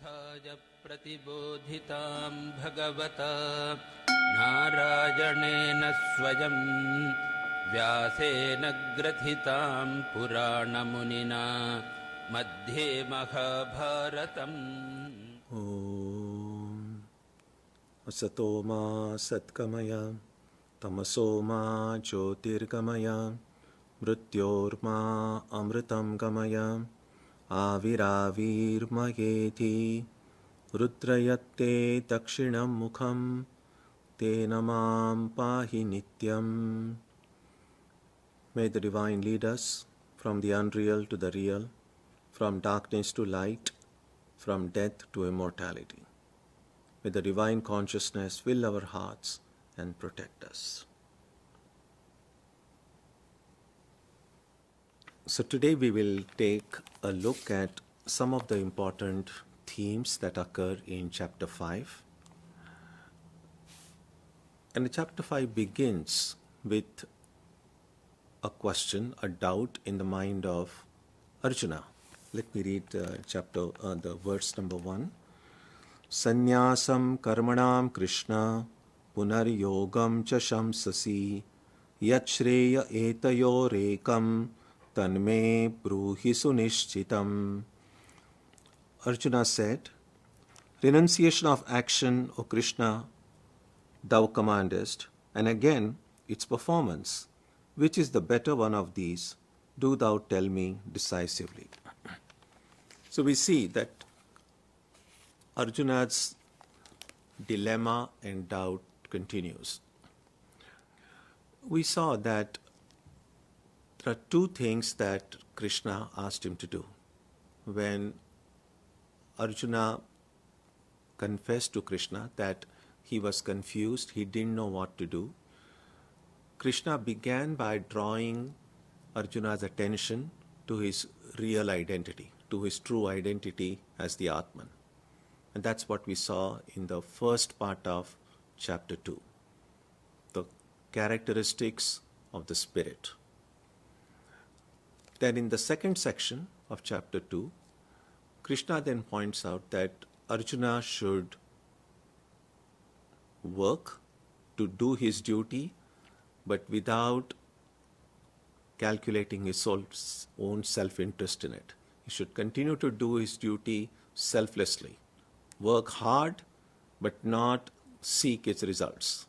तथाज प्रतिबोधितां भगवता नारायणेन स्वयं व्यासेन ग्रथितां पुराणमुनिना मध्ये महाभारतम्। Om Asato ma Satkamaya Tamaso ma Jyotirgamaya Mrityorma Amritam Gamaya Aviravirmayeti Rudrayatte Dakshinam Mukham Te Namam Pahi Nityam. May the Divine lead us from the unreal to the real, from darkness to light, from death to immortality. May the Divine Consciousness fill our hearts and protect us. So today we will take a look at some of the important themes that occur in chapter 5. And chapter 5 begins with a question, a doubt in the mind of Arjuna. Let me read the verse number 1. Sannyasam karmanam Krishna punar yogam cha shamsasi yat shreya etayorekam tanme bruhi sunishchitam. Arjuna said, renunciation of action, O Krishna, thou commandest, and again its performance. Which is the better one of these? Do thou tell me decisively. So we see that Arjuna's dilemma and doubt continues. We saw that there are two things that Krishna asked him to do. When Arjuna confessed to Krishna that he was confused, he didn't know what to do, Krishna began by drawing Arjuna's attention to his real identity, to his true identity as the Atman. And that's what we saw in the first part of chapter 2, the characteristics of the spirit. Then in the second section of chapter 2, Krishna then points out that Arjuna should work to do his duty, but without calculating his own self-interest in it. He should continue to do his duty selflessly. Work hard, but not seek its results.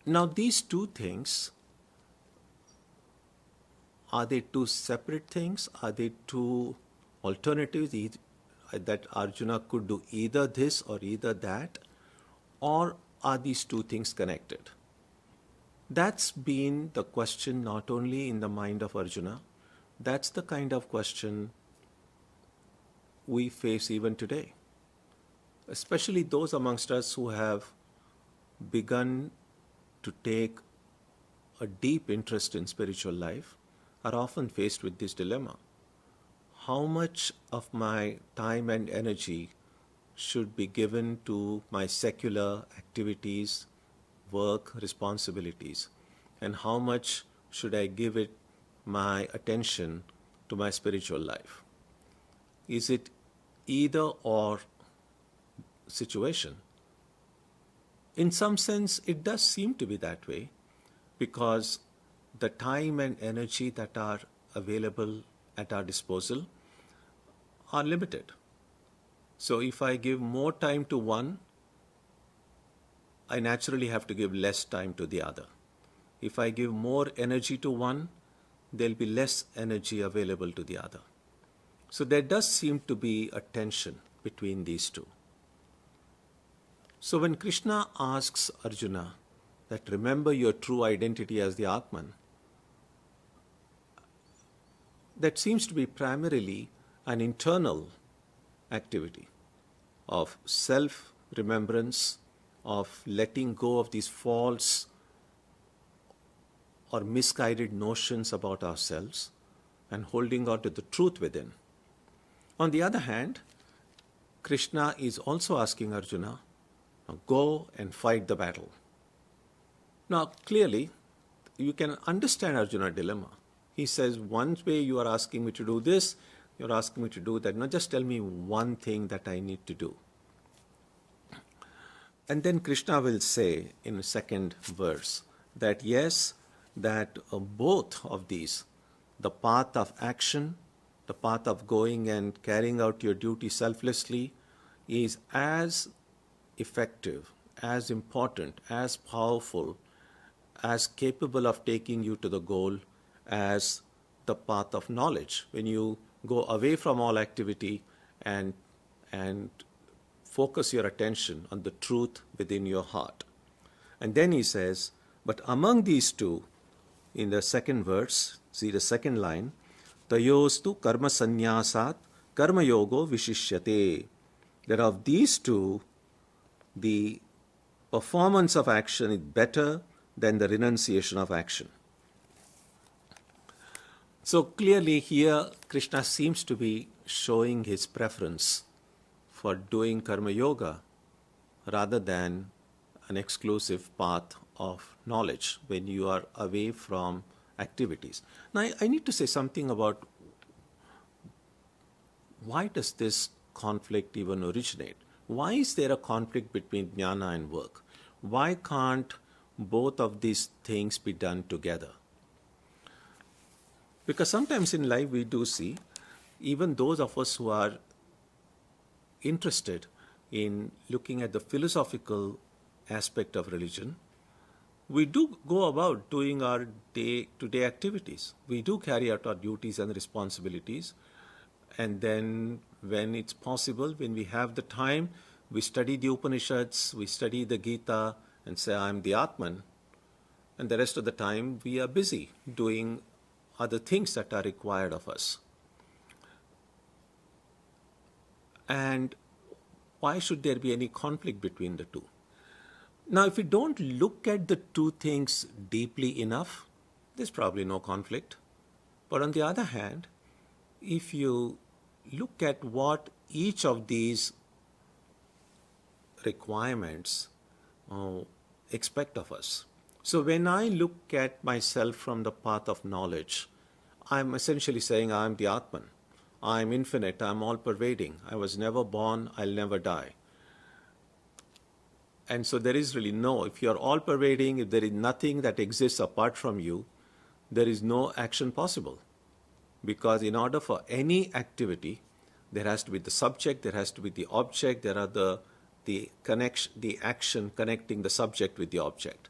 Now these two things, are they two separate things? Are they two alternatives that Arjuna could do either this or either that? Or are these two things connected? That's been the question not only in the mind of Arjuna, that's the kind of question we face even today. Especially those amongst us who have begun to take a deep interest in spiritual life are often faced with this dilemma. How much of my time and energy should be given to my secular activities, work, responsibilities, and how much should I give it my attention to my spiritual life? Is it either or situation? In some sense, it does seem to be that way, because the time and energy that are available at our disposal are limited. So if I give more time to one, I naturally have to give less time to the other. If I give more energy to one, there'll be less energy available to the other. So there does seem to be a tension between these two. So when Krishna asks Arjuna that remember your true identity as the Atman, that seems to be primarily an internal activity of self-remembrance, of letting go of these false or misguided notions about ourselves and holding on to the truth within. On the other hand, Krishna is also asking Arjuna, go and fight the battle. Now, clearly, you can understand Arjuna's dilemma. He says, one way you are asking me to do this, You're asking me to do that. Now just tell me one thing that I need to do. And then Krishna will say in the second verse that yes, that both of these, the path of action, the path of going and carrying out your duty selflessly, is as effective, as important, as powerful, as capable of taking you to the goal as the path of knowledge. When you go away from all activity and focus your attention on the truth within your heart. And then he says, but among these two, in the second verse, see the second line, tayostu karma sannyasat karma yogo vishishyate. That of these two, the performance of action is better than the renunciation of action. So clearly here, Krishna seems to be showing his preference for doing karma yoga rather than an exclusive path of knowledge when you are away from activities. Now, I need to say something about why does this conflict even originate? Why is there a conflict between jnana and work? Why can't both of these things be done together? Because sometimes in life we do see, even those of us who are interested in looking at the philosophical aspect of religion, we do go about doing our day-to-day activities. We do carry out our duties and responsibilities. And then when it's possible, when we have the time, we study the Upanishads, we study the Gita and say, I'm the Atman. And the rest of the time, we are busy doing other things that are required of us. And why should there be any conflict between the two? Now, if we don't look at the two things deeply enough, there's probably no conflict. But on the other hand, if you look at what each of these requirements expect of us. So when I look at myself from the path of knowledge, I'm essentially saying I'm the Atman. I'm infinite, I'm all-pervading. I was never born, I'll never die. And so there is really no, if you're all-pervading, if there is nothing that exists apart from you, there is no action possible. Because in order for any activity, there has to be the subject, there has to be the object, there are the action connecting the subject with the object.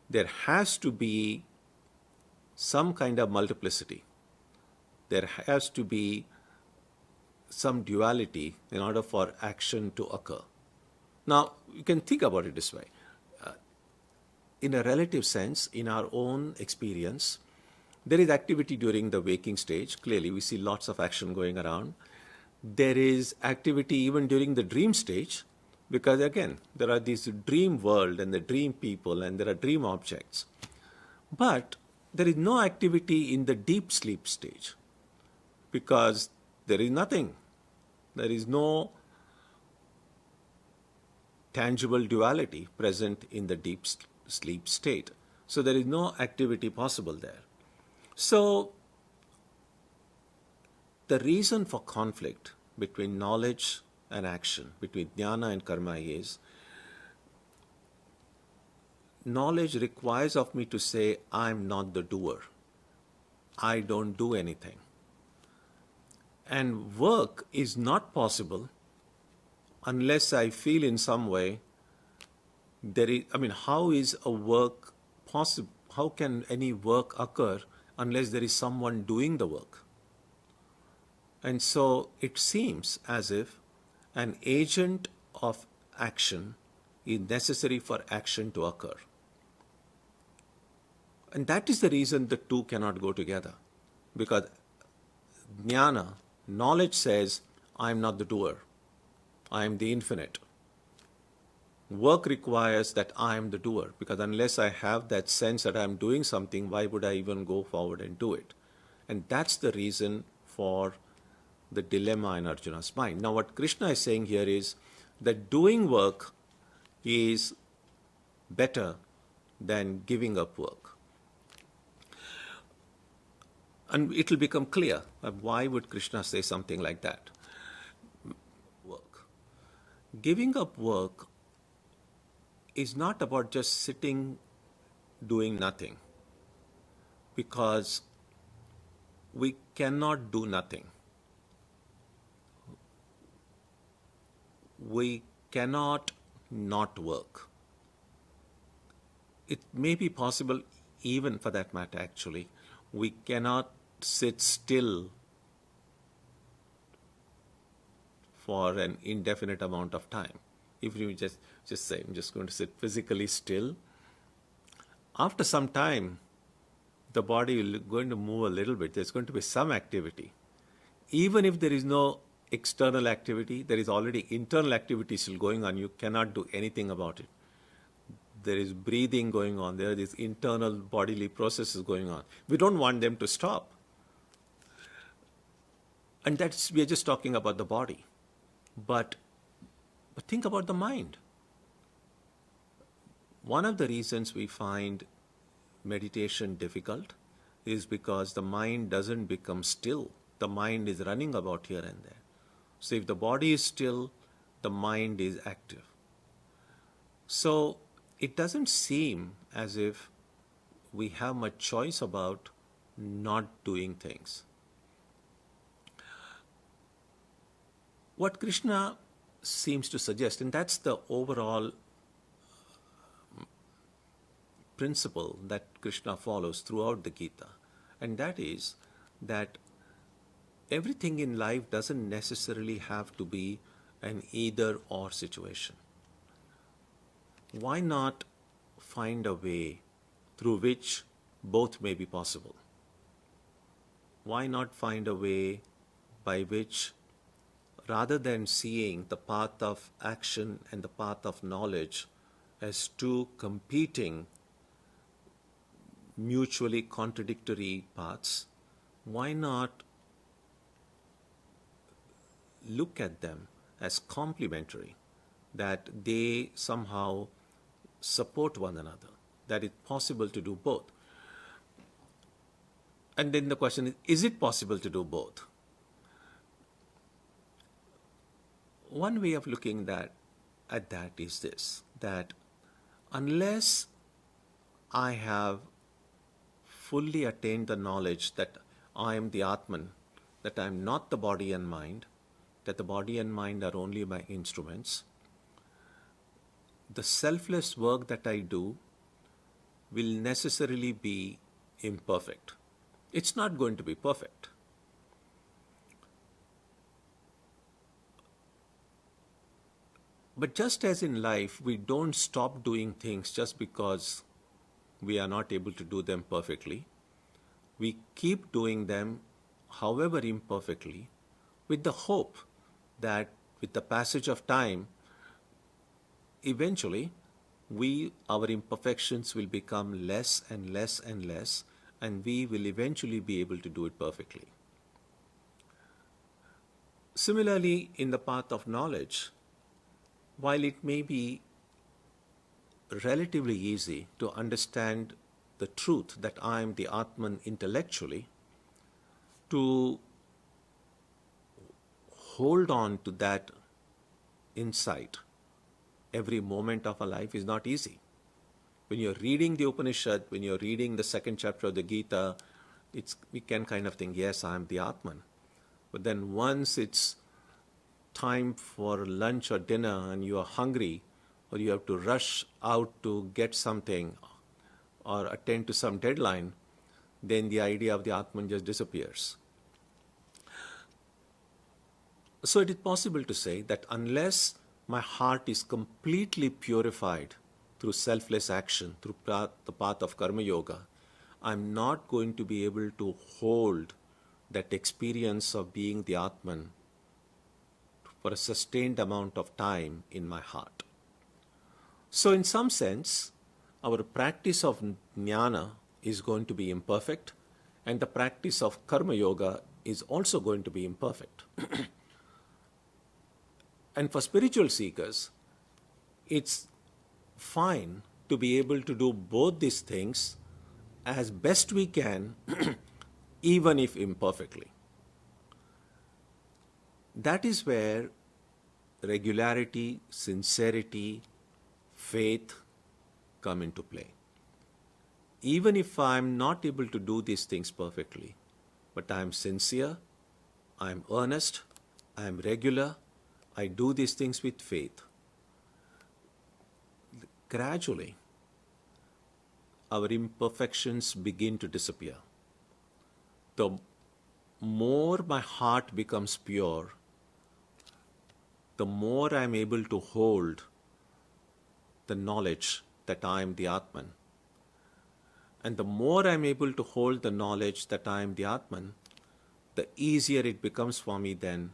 There has to be some kind of multiplicity. There has to be some duality in order for action to occur. Now, you can think about it this way. In a relative sense, in our own experience, there is activity during the waking stage. Clearly, we see lots of action going around. There is activity even during the dream stage, because again, there are this dream world and the dream people and there are dream objects. But there is no activity in the deep sleep stage, because there is nothing. There is no tangible duality present in the deep sleep state. So there is no activity possible there. So the reason for conflict between knowledge and action, between jnana and karma, is knowledge requires of me to say, I'm not the doer. I don't do anything. And work is not possible unless I feel in some way there is, how is a work possible? How can any work occur unless there is someone doing the work? And so it seems as if an agent of action is necessary for action to occur. And that is the reason the two cannot go together. Because jnana, knowledge says, I am not the doer. I am the infinite. Work requires that I am the doer, because unless I have that sense that I am doing something, why would I even go forward and do it? And that's the reason for the dilemma in Arjuna's mind. Now, what Krishna is saying here is that doing work is better than giving up work. And it will become clear. Why would Krishna say something like that? Work. Giving up work is not about just sitting doing nothing, because we cannot do nothing. We cannot not work. It may be possible, even for that matter, actually, we cannot sit still for an indefinite amount of time. If you just say, I'm just going to sit physically still, after some time, the body will going to move a little bit. There's going to be some activity. Even if there is no external activity, there is already internal activity still going on. You cannot do anything about it. There is breathing going on. There are these internal bodily processes going on. We don't want them to stop. And we are just talking about the body. But think about the mind. One of the reasons we find meditation difficult is because the mind doesn't become still. The mind is running about here and there. So if the body is still, the mind is active. So it doesn't seem as if we have much choice about not doing things. What Krishna seems to suggest, and that's the overall principle that Krishna follows throughout the Gita, and that is that everything in life doesn't necessarily have to be an either-or situation. Why not find a way through which both may be possible? Why not find a way by which, rather than seeing the path of action and the path of knowledge as two competing, mutually contradictory paths, why not look at them as complementary, that they somehow support one another, that it's possible to do both? And then the question is it possible to do both? One way of looking at that is this, that unless I have fully attained the knowledge that I am the Atman, that I am not the body and mind, that the body and mind are only my instruments, the selfless work that I do will necessarily be imperfect. It's not going to be perfect. But just as in life, we don't stop doing things just because we are not able to do them perfectly. We keep doing them, however imperfectly, with the hope that with the passage of time, eventually, our imperfections will become less and less and less, and we will eventually be able to do it perfectly. Similarly, in the path of knowledge, while it may be relatively easy to understand the truth that I am the Atman intellectually, to hold on to that insight every moment of our life is not easy. When you're reading the Upanishad, when you're reading the second chapter of the Gita, we can kind of think, yes, I am the Atman. But then once it's time for lunch or dinner and you are hungry, or you have to rush out to get something or attend to some deadline, then the idea of the Atman just disappears. So it is possible to say that unless my heart is completely purified through selfless action, through the path of Karma Yoga, I'm not going to be able to hold that experience of being the Atman for a sustained amount of time in my heart. So in some sense, our practice of jnana is going to be imperfect, and the practice of Karma Yoga is also going to be imperfect. And for spiritual seekers, it's fine to be able to do both these things as best we can even if imperfectly. That is where regularity, sincerity, faith come into play. Even if I'm not able to do these things perfectly, but I'm sincere, I'm earnest, I'm regular, I do these things with faith. Gradually, our imperfections begin to disappear. The more my heart becomes pure, the more I'm able to hold the knowledge that I am the Atman. And the more I'm able to hold the knowledge that I am the Atman, the easier it becomes for me then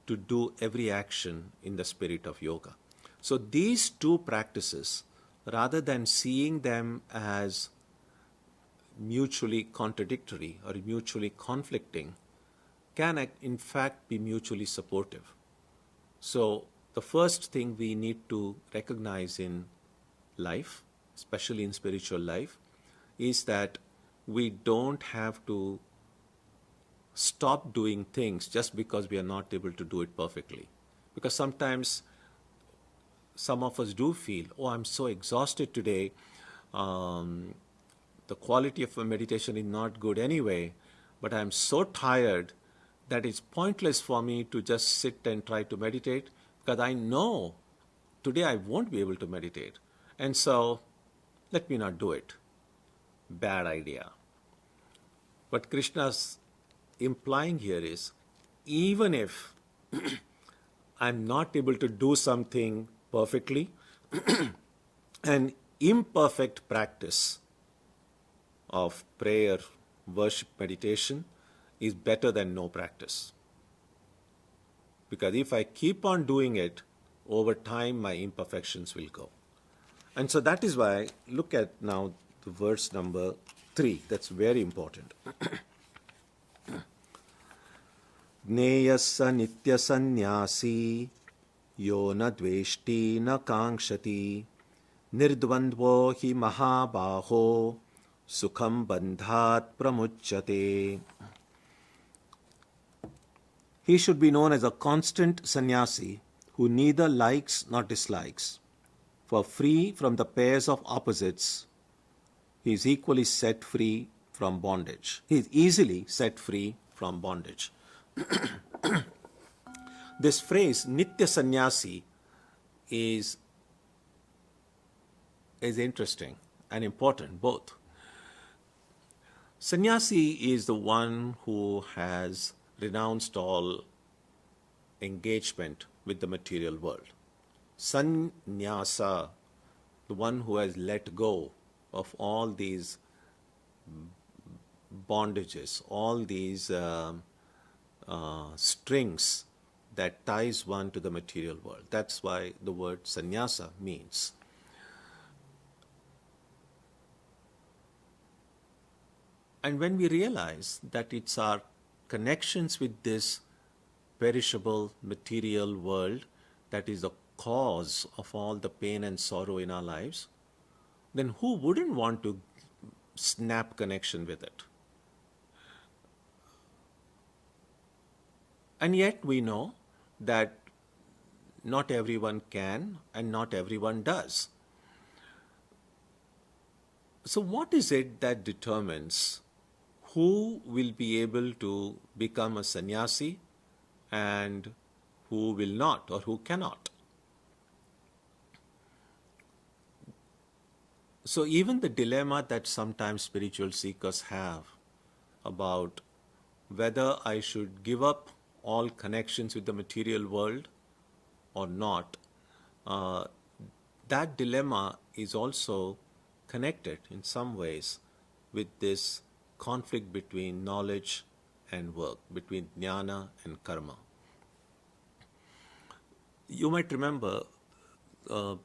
to do every action in the spirit of yoga. So these two practices, rather than seeing them as mutually contradictory or mutually conflicting, can in fact be mutually supportive. So the first thing we need to recognize in life, especially in spiritual life, is that we don't have to stop doing things just because we are not able to do it perfectly. Because sometimes some of us do feel, oh, I'm so exhausted today, the quality of a meditation is not good anyway, but I'm so tired that it's pointless for me to just sit and try to meditate because I know today I won't be able to meditate. And so let me not do it. Bad idea. What Krishna's implying here is, even if I'm not able to do something perfectly, an imperfect practice of prayer, worship, meditation is better than no practice. Because if I keep on doing it, over time my imperfections will go. And so that is why, look at now the verse number 3. That's very important. Jneyasa nitya sannyasi yo na dveshti na kankshati nirdvandvo hi mahabaho sukham bandhat pramuchyate. He should be known as a constant sannyasi who neither likes nor dislikes. For free from the pairs of opposites, he is equally set free from bondage. He is easily set free from bondage. This phrase, Nitya Sannyasi, is interesting and important, both. Sannyasi is the one who has renounced all engagement with the material world. Sannyasa, the one who has let go of all these bondages, all these strings that ties one to the material world. That's why the word sannyasa means. And when we realize that it's our connections with this perishable material world that is the cause of all the pain and sorrow in our lives, then who wouldn't want to snap connection with it? And yet we know that not everyone can and not everyone does. So what is it that determines who will be able to become a sannyasi and who will not or who cannot? So even the dilemma that sometimes spiritual seekers have about whether I should give up all connections with the material world or not, that dilemma is also connected in some ways with this conflict between knowledge and work, between jnana and karma. You might remember the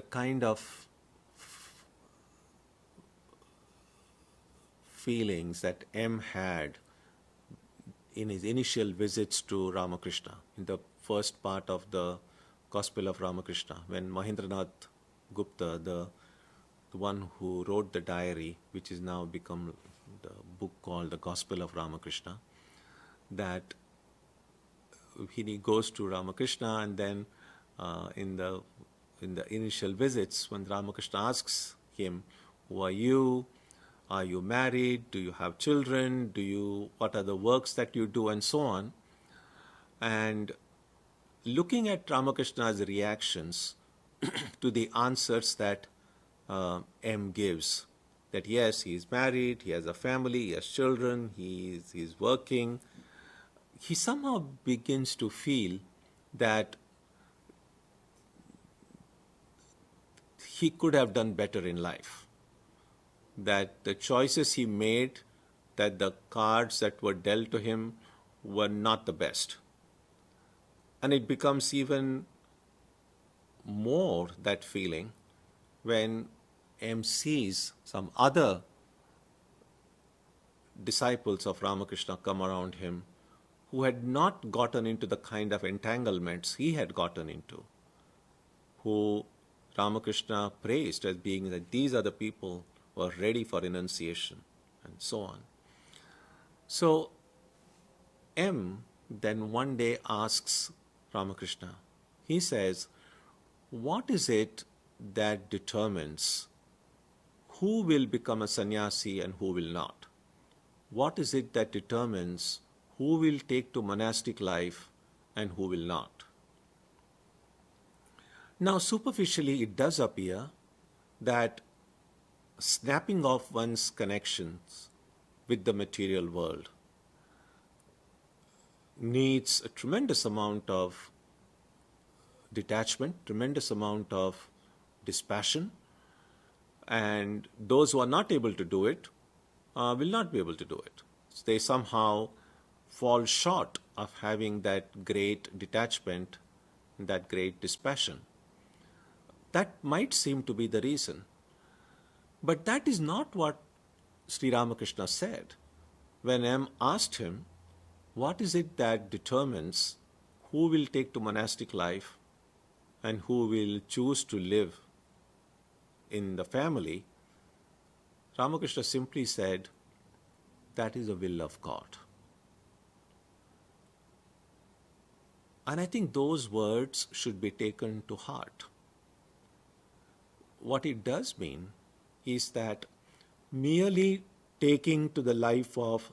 kind of feelings that M had in his initial visits to Ramakrishna, in the first part of the Gospel of Ramakrishna, when Mahendranath Gupta, the the one who wrote the diary, which is now become the book called The Gospel of Ramakrishna, that he goes to Ramakrishna, and then in the initial visits, when Ramakrishna asks him, "Who are you? Are you married? Do you have children? What are the works that you do?" and so on. And looking at Ramakrishna's reactions to the answers that M gives, that yes, he is married, he has a family, he has children, he is working, he somehow begins to feel that he could have done better in life, that the choices he made, that the cards that were dealt to him were not the best. And it becomes even more that feeling when M sees some other disciples of Ramakrishna come around him who had not gotten into the kind of entanglements he had gotten into, who Ramakrishna praised as being that these are the people who are ready for renunciation, and so on. So M then one day asks Ramakrishna, he says, what is it that determines who will become a sannyasi and who will not? What is it that determines who will take to monastic life and who will not? Now, superficially, it does appear that snapping off one's connections with the material world needs a tremendous amount of detachment, tremendous amount of dispassion, and those who are not able to do it will not be able to do it. So they somehow fall short of having that great detachment, that great dispassion. That might seem to be the reason. But that is not what Sri Ramakrishna said. When M asked him, what is it that determines who will take to monastic life and who will choose to live in the family, Ramakrishna simply said, that is the will of God. And I think those words should be taken to heart. What it does mean is that merely taking to the life of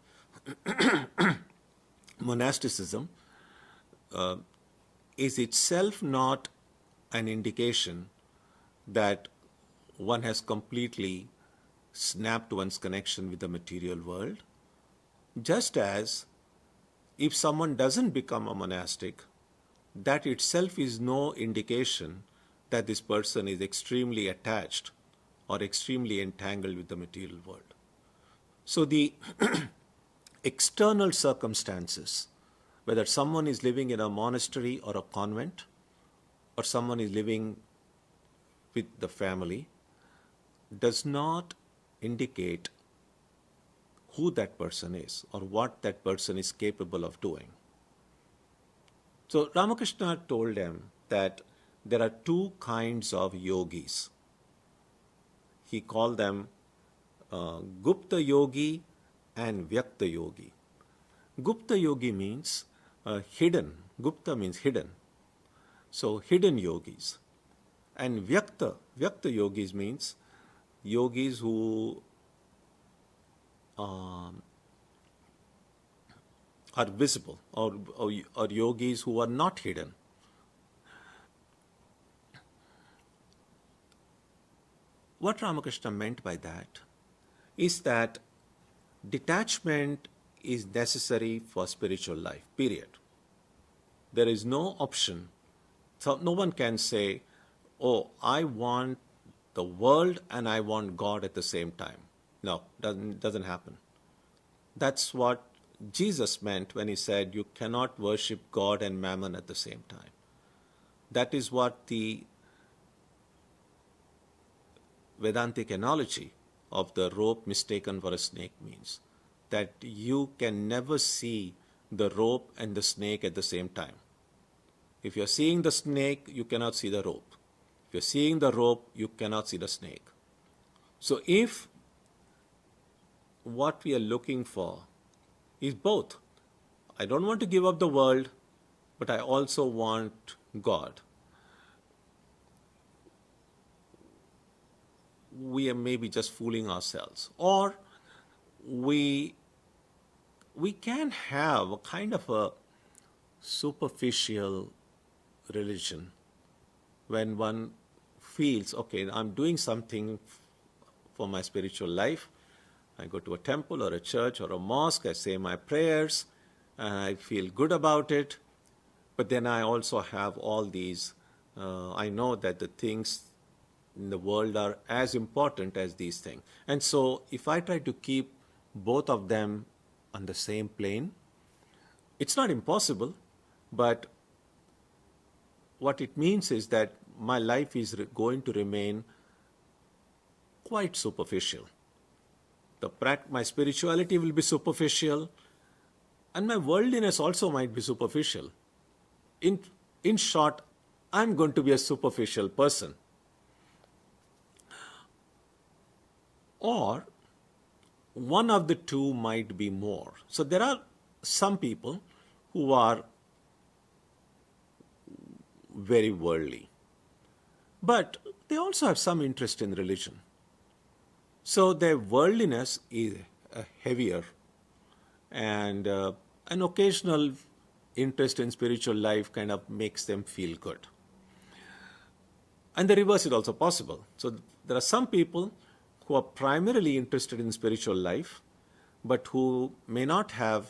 monasticism is itself not an indication that one has completely snapped one's connection with the material world. Just as if someone doesn't become a monastic, that itself is no indication that this person is extremely attached or extremely entangled with the material world. So the external circumstances, whether someone is living in a monastery or a convent, or someone is living with the family, does not indicate who that person is or what that person is capable of doing. So Ramakrishna told them that there are two kinds of yogis. He called them Gupta yogi and Vyakta yogi. Gupta yogi means hidden. Gupta means hidden. So hidden yogis. And Vyakta yogis means yogis who are visible, or yogis who are not hidden. What Ramakrishna meant by that is that detachment is necessary for spiritual life, period. There is no option. So no one can say, oh, I want the world and I want God at the same time. No, doesn't happen. That's what Jesus meant when he said you cannot worship God and mammon at the same time. That is what the Vedantic analogy of the rope mistaken for a snake means. That you can never see the rope and the snake at the same time. If you're seeing the snake, you cannot see the rope. If you're seeing the rope, you cannot see the snake. So if what we are looking for is both, I don't want to give up the world, but I also want God, we are maybe just fooling ourselves. Or we can have a kind of a superficial religion when one feels, okay, I'm doing something for my spiritual life. I go to a temple or a church or a mosque, I say my prayers, and I feel good about it. But then I also have all these, I know that the things in the world are as important as these things. And so if I try to keep both of them on the same plane, it's not impossible, but what it means is that my life is going to remain quite superficial. My spirituality will be superficial, and my worldliness also might be superficial. In short, I'm going to be a superficial person. Or one of the two might be more. So there are some people who are very worldly, but they also have some interest in religion. So their worldliness is heavier, and an occasional interest in spiritual life kind of makes them feel good. And the reverse is also possible. So there are some people who are primarily interested in spiritual life, but who may not have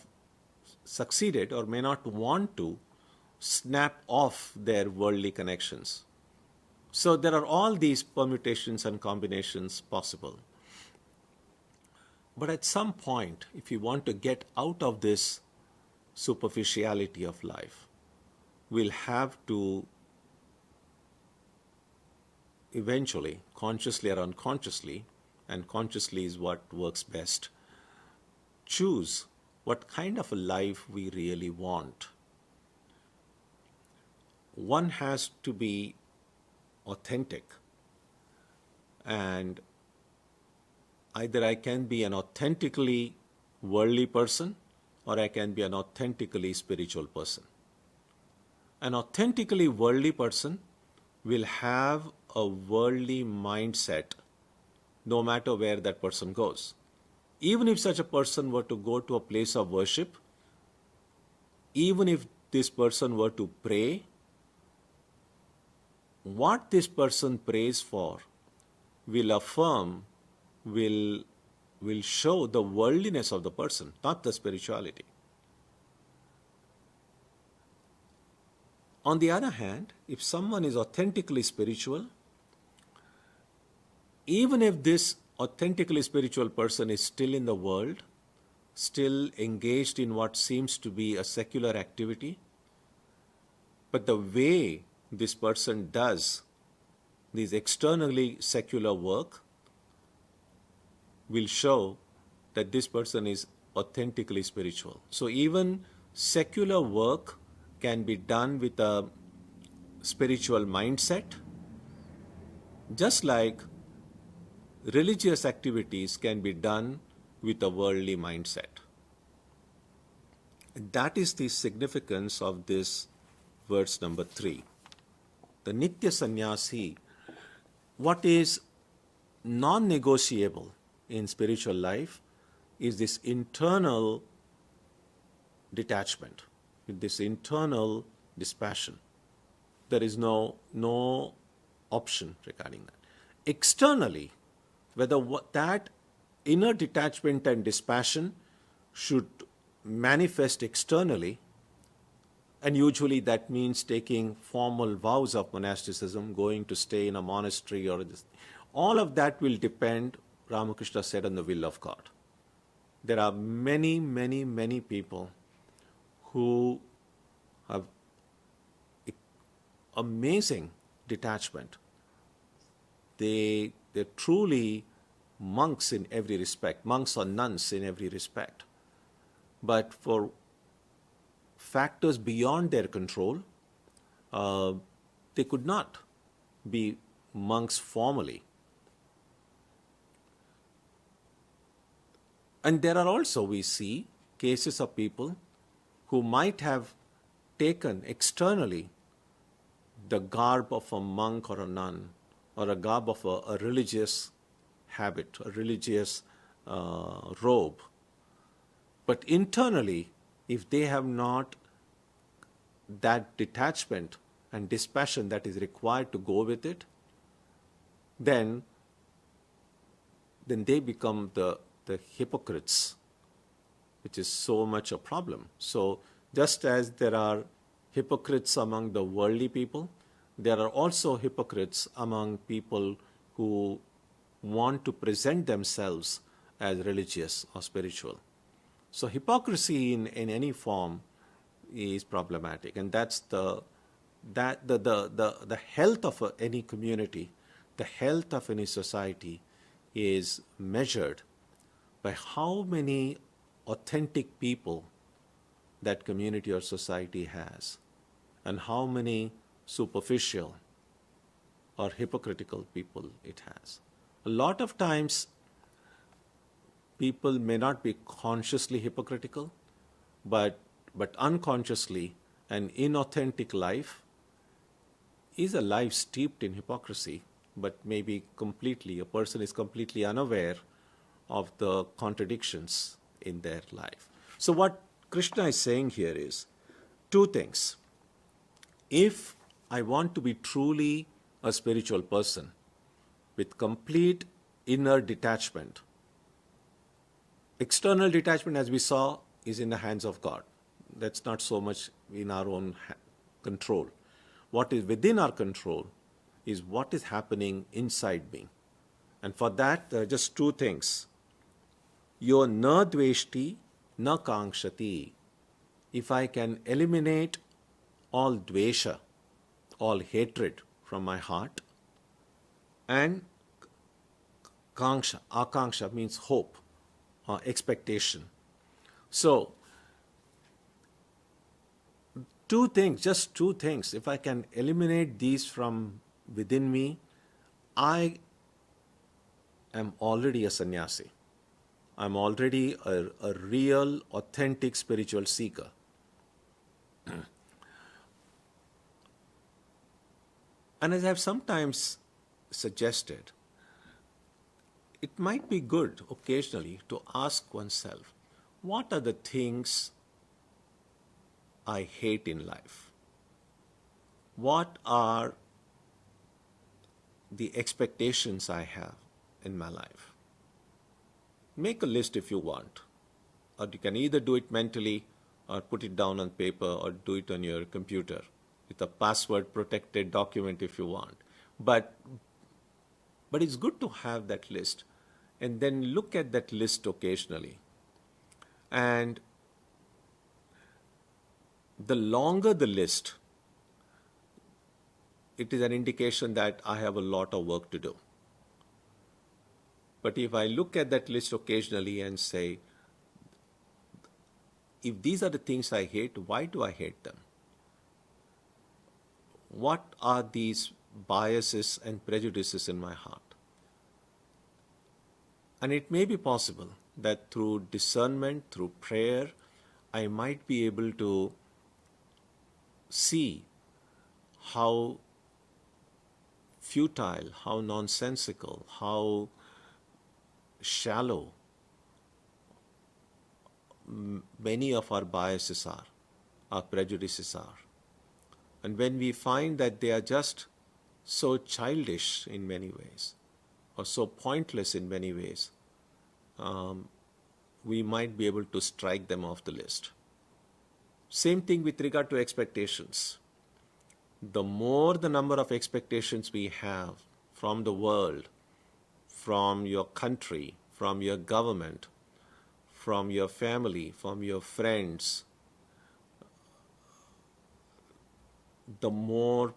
succeeded or may not want to snap off their worldly connections. So there are all these permutations and combinations possible. But at some point, if you want to get out of this superficiality of life, we'll have to eventually, consciously or unconsciously, and consciously is what works best, choose what kind of a life we really want. One has to be authentic, and either I can be an authentically worldly person or I can be an authentically spiritual person. An authentically worldly person will have a worldly mindset no matter where that person goes. Even if such a person were to go to a place of worship, even if this person were to pray, what this person prays for will affirm, will show the worldliness of the person, not the spirituality. On the other hand, if someone is authentically spiritual, even if this authentically spiritual person is still in the world, still engaged in what seems to be a secular activity, but the way this person does this externally secular work will show that this person is authentically spiritual. So even secular work can be done with a spiritual mindset, just like religious activities can be done with a worldly mindset. That is the significance of this verse number 3. The Nitya Sannyasi, what is non-negotiable in spiritual life is this internal detachment, with this internal dispassion. There is no option regarding that. Externally, whether that inner detachment and dispassion should manifest externally, and usually that means taking formal vows of monasticism, going to stay in a monastery or this. All of that will depend, Ramakrishna said, on the will of God. There are many, many, many people who have amazing detachment. They're truly monks in every respect, monks or nuns in every respect. But for factors beyond their control, they could not be monks formally. And there are also, we see, cases of people who might have taken externally the garb of a monk or a nun, or a garb of a religious habit, a religious robe. But internally, if they have not that detachment and dispassion that is required to go with it, then they become the hypocrites, which is so much a problem. So just as there are hypocrites among the worldly people, there are also hypocrites among people who want to present themselves as religious or spiritual. So hypocrisy in any form is problematic, and that's the health of any community, the health of any society is measured by how many authentic people that community or society has, and how many superficial or hypocritical people it has. A lot of times, people may not be consciously hypocritical, but unconsciously an inauthentic life is a life steeped in hypocrisy, but maybe a person is completely unaware of the contradictions in their life. So what Krishna is saying here is two things. If I want to be truly a spiritual person with complete inner detachment, external detachment, as we saw, is in the hands of God. That's not so much in our own control. What is within our control is what is happening inside me. And for that, there are just two things. Yo na dveshti na kankshati. If I can eliminate all dvesha, all hatred from my heart, and akanksha means hope, expectation. So, just two things. If I can eliminate these from within me, I am already a sannyasi. I'm already a real, authentic spiritual seeker. And as I've sometimes suggested, it might be good occasionally to ask oneself, what are the things I hate in life? What are the expectations I have in my life? Make a list if you want, or you can either do it mentally or put it down on paper or do it on your computer with a password protected document if you want. But it's good to have that list and then look at that list occasionally. And the longer the list, it is an indication that I have a lot of work to do. But if I look at that list occasionally and say, if these are the things I hate, why do I hate them? What are these biases and prejudices in my heart? And it may be possible that through discernment, through prayer, I might be able to see how futile, how nonsensical, how shallow many of our biases are, our prejudices are. And when we find that they are just so childish in many ways, or so pointless in many ways, we might be able to strike them off the list. Same thing with regard to expectations. The more the number of expectations we have from the world, from your country, from your government, from your family, from your friends, the more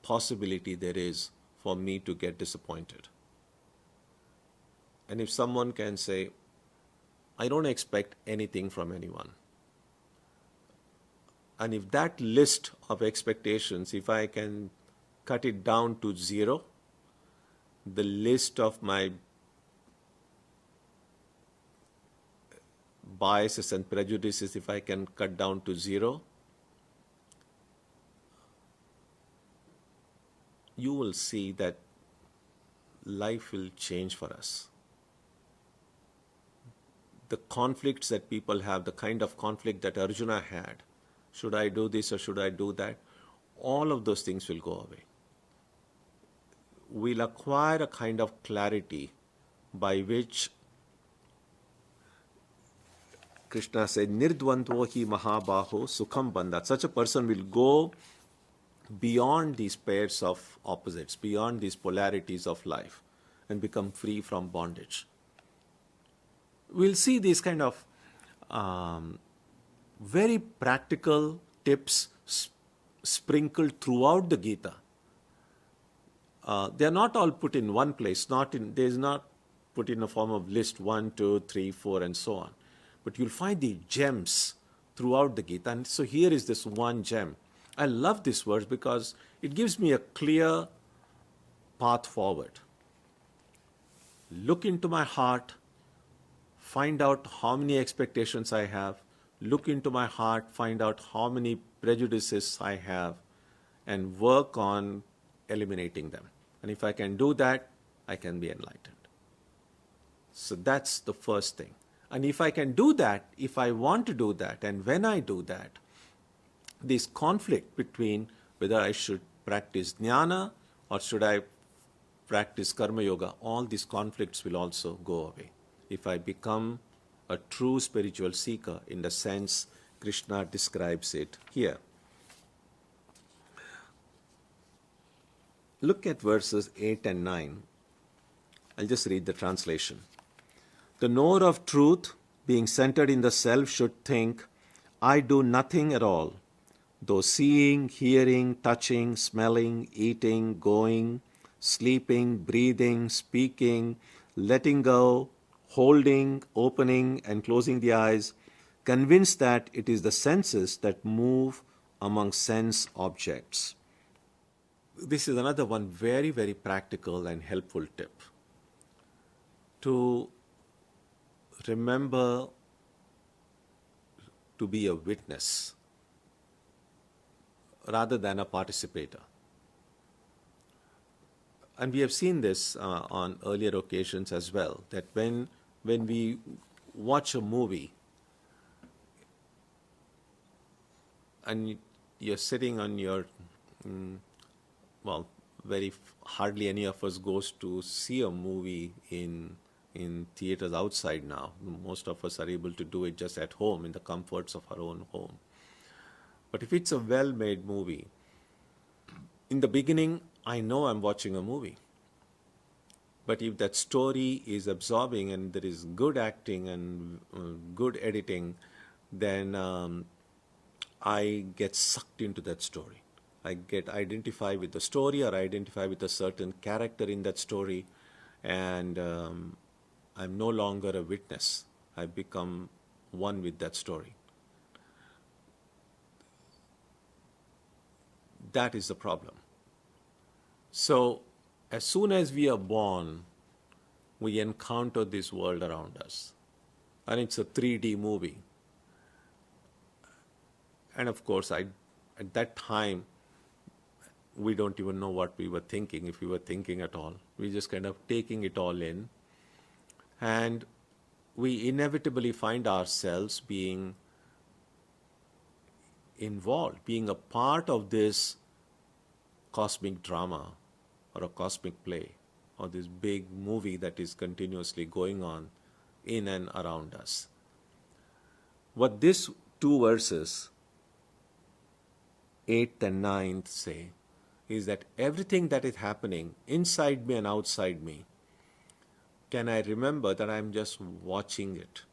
possibility there is for me to get disappointed. And if someone can say, I don't expect anything from anyone, and if that list of expectations, if I can cut it down to zero, the list of my biases and prejudices, if I can cut down to zero, you will see that life will change for us. The conflicts that people have, the kind of conflict that Arjuna had, should I do this or should I do that? All of those things will go away. We'll acquire a kind of clarity by which Krishna said, Nirdvandvo hi mahabaho sukham bandhat. Such a person will go beyond these pairs of opposites, beyond these polarities of life, and become free from bondage. We'll see these kind of very practical tips sprinkled throughout the Gita. They are not all put in one place. They is not put in a form of list 1, 2, 3, 4, and so on. But you'll find the gems throughout the Gita. And so here is this one gem. I love this verse because it gives me a clear path forward. Look into my heart, find out how many expectations I have. Look into my heart, find out how many prejudices I have, and work on eliminating them. And if I can do that, I can be enlightened. So that's the first thing. And if I can do that, if I want to do that, and when I do that, this conflict between whether I should practice jnana or should I practice karma yoga, all these conflicts will also go away. If I become a true spiritual seeker in the sense Krishna describes it here. Look at verses 8 and 9. I'll just read the translation. The knower of truth, being centered in the self, should think, I do nothing at all, though seeing, hearing, touching, smelling, eating, going, sleeping, breathing, speaking, letting go, holding, opening, and closing the eyes, convinced that it is the senses that move among sense objects. This is another one very, very practical and helpful tip. To remember to be a witness rather than a participator. And we have seen this on earlier occasions as well, that when we watch a movie and you're sitting on your, hardly any of us goes to see a movie in theaters outside now. Most of us are able to do it just at home in the comforts of our own home. But if it's a well-made movie, in the beginning, I know I'm watching a movie. But if that story is absorbing and there is good acting and good editing, then I get sucked into that story. I get identified with the story or identify with a certain character in that story, and I'm no longer a witness. I become one with that story. That is the problem. So, as soon as we are born, we encounter this world around us. And it's a 3D movie. And of course, at that time, we don't even know what we were thinking, if we were thinking at all. We're just kind of taking it all in. And we inevitably find ourselves being involved, being a part of this cosmic drama or a cosmic play or this big movie that is continuously going on in and around us. What these two verses, 8th and 9th, say is that everything that is happening inside me and outside me, can I remember that I'm just watching it?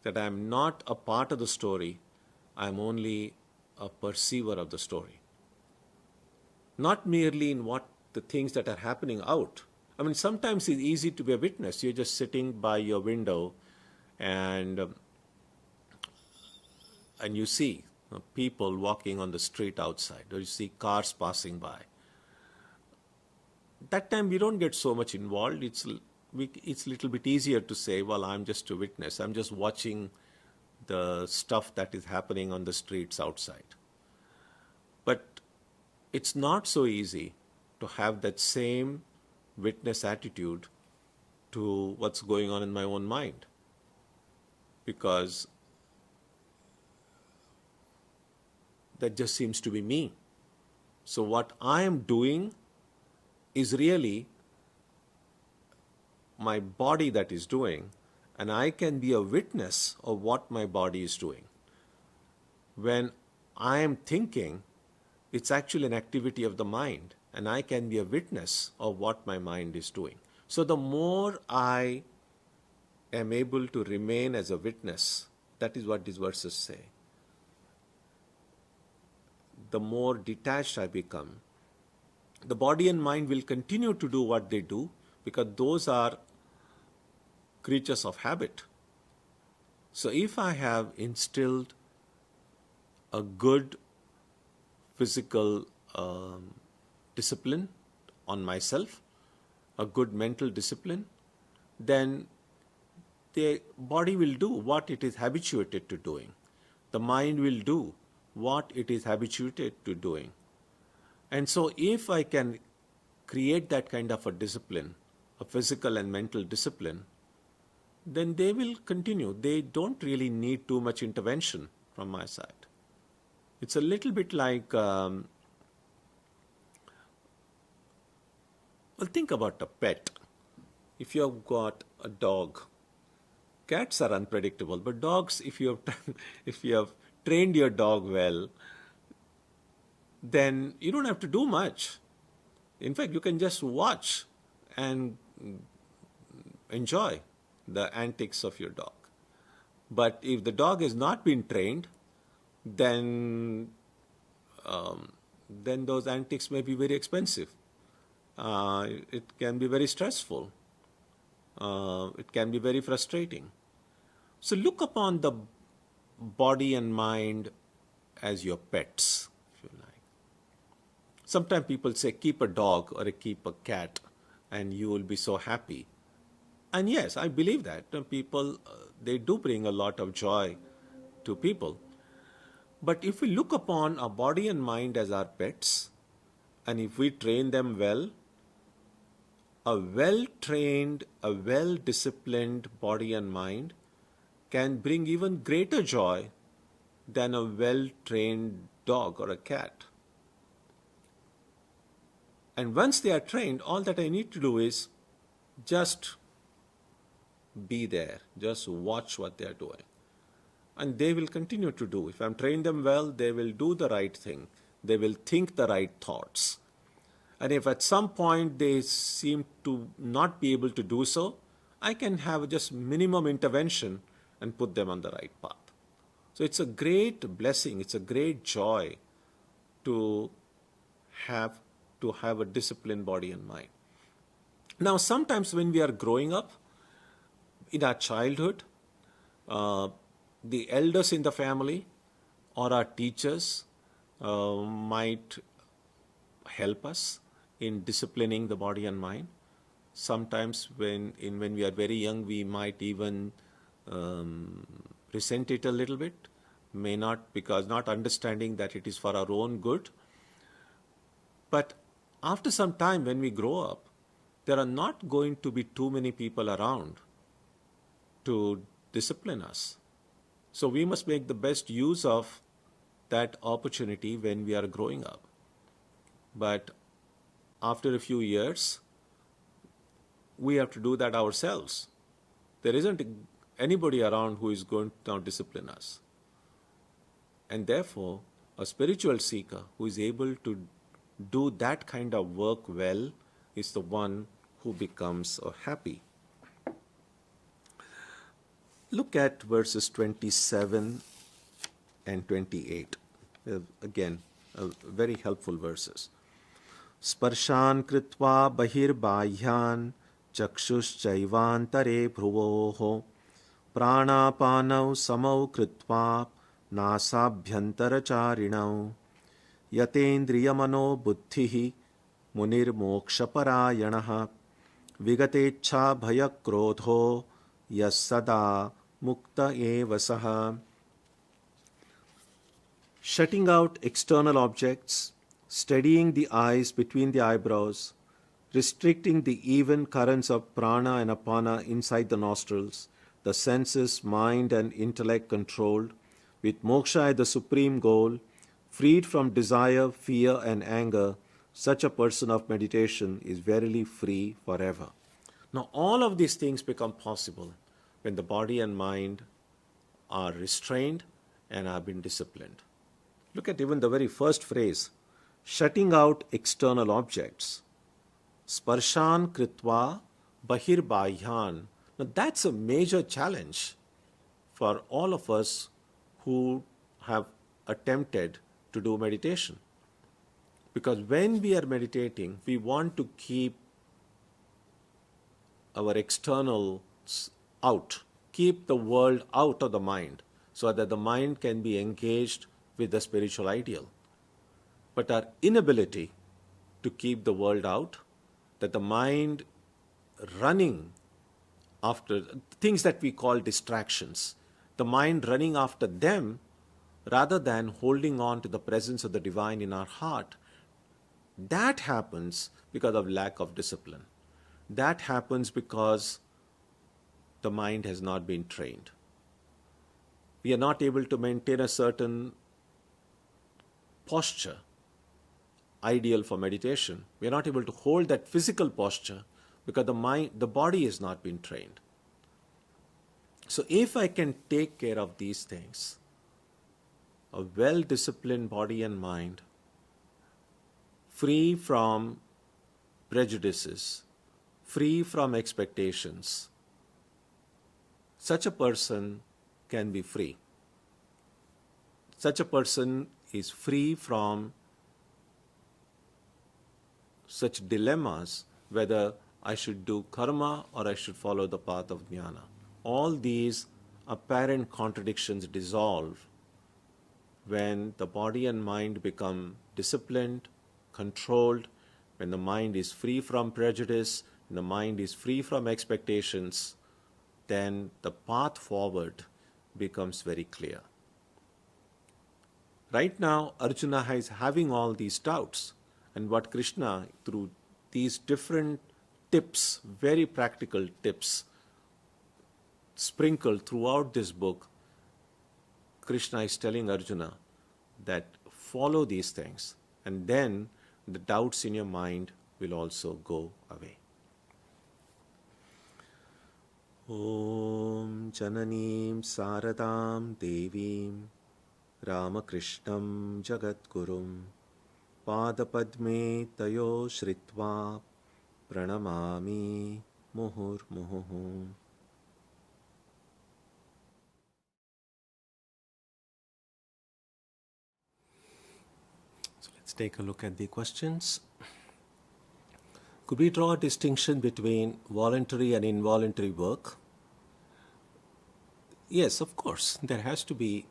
That I'm not a part of the story, I'm only a perceiver of the story. Not merely in what the things that are happening out. I mean, sometimes it's easy to be a witness. You're just sitting by your window and you see people walking on the street outside, or you see cars passing by. That time we don't get so much involved. It's it's a little bit easier to say, well, I'm just a witness. I'm just watching the stuff that is happening on the streets outside. But it's not so easy to have that same witness attitude to what's going on in my own mind, because that just seems to be me. So what I am doing is really my body that is doing, and I can be a witness of what my body is doing. When I am thinking, it's actually an activity of the mind, and I can be a witness of what my mind is doing. So the more I am able to remain as a witness, that is what these verses say, the more detached I become. The body and mind will continue to do what they do, because those are creatures of habit. So if I have instilled a good physical discipline on myself, a good mental discipline, then the body will do what it is habituated to doing. The mind will do what it is habituated to doing. And so if I can create that kind of a discipline, a physical and mental discipline, then they will continue. They don't really need too much intervention from my side. It's a little bit like, well, think about a pet. If you have got a dog, cats are unpredictable, but dogs, if you have trained your dog well, then you don't have to do much. In fact, you can just watch and enjoy the antics of your dog. But if the dog has not been trained, then those antics may be very expensive. It can be very stressful. It can be very frustrating. So look upon the body and mind as your pets, if you like. Sometimes people say, keep a dog or keep a cat and you will be so happy. And yes, I believe that. People, they do bring a lot of joy to people. But if we look upon our body and mind as our pets, and if we train them well, a well-trained, a well-disciplined body and mind can bring even greater joy than a well-trained dog or a cat. And once they are trained, all that I need to do is just be there, just watch what they are doing. And they will continue to do. If I'm trained them well, they will do the right thing. They will think the right thoughts. And if at some point they seem to not be able to do so, I can have just minimum intervention and put them on the right path. So it's a great blessing, it's a great joy to have a disciplined body and mind. Now, sometimes when we are growing up, in our childhood, the elders in the family or our teachers might help us in disciplining the body and mind. Sometimes when we are very young, we might even resent it a little bit, may not, because not understanding that it is for our own good. But after some time, when we grow up, there are not going to be too many people around to discipline us. So we must make the best use of that opportunity when we are growing up. But after a few years, we have to do that ourselves. There isn't anybody around who is going to now discipline us. And therefore, a spiritual seeker who is able to do that kind of work well is the one who becomes happy. Look at verses 27 and 28. Again, very helpful verses. Sparshan kritva bahirbahyan chakshushchaivantare bhruvoho pranapanau samau kritva nasabhyantaracharinav yatendriyamano buddhihi munirmokshaparayanah vigatecha bhaya krodho yasada mukta eva saha. Shutting out external objects, steadying the eyes between the eyebrows, restricting the even currents of prana and apana inside the nostrils, the senses, mind, and intellect controlled, with moksha as the supreme goal, freed from desire, fear, and anger, such a person of meditation is verily free forever. Now, all of these things become possible when the body and mind are restrained and have been disciplined. Look at even the very first phrase, shutting out external objects. Sparshan kritva bahirbahyan. Now that's a major challenge for all of us who have attempted to do meditation. Because when we are meditating, we want to keep our externals out, keep the world out of the mind, so that the mind can be engaged with the spiritual ideal. But our inability to keep the world out, that the mind running after things that we call distractions, the mind running after them rather than holding on to the presence of the divine in our heart, that happens because of lack of discipline. That happens because the mind has not been trained. We are not able to maintain a certain posture ideal for meditation. We are not able to hold that physical posture because the body has not been trained. So if I can take care of these things, a well-disciplined body and mind, free from prejudices, free from expectations, such a person can be free. Such a person is free from such dilemmas, whether I should do karma or I should follow the path of jnana. All these apparent contradictions dissolve when the body and mind become disciplined, controlled, when the mind is free from prejudice, when the mind is free from expectations, then the path forward becomes very clear. Right now, Arjuna is having all these doubts. And what Krishna, through these different tips, very practical tips, sprinkled throughout this book, Krishna is telling Arjuna that follow these things, and then the doubts in your mind will also go away. Om Jananim Saradam Devim Ramakrishnam Jagadgurum Padapadme Tayo Shritva Pranamami Muhurmuhu. So let's take a look at the questions. Could we draw a distinction between voluntary and involuntary work? Yes, of course. There has to be.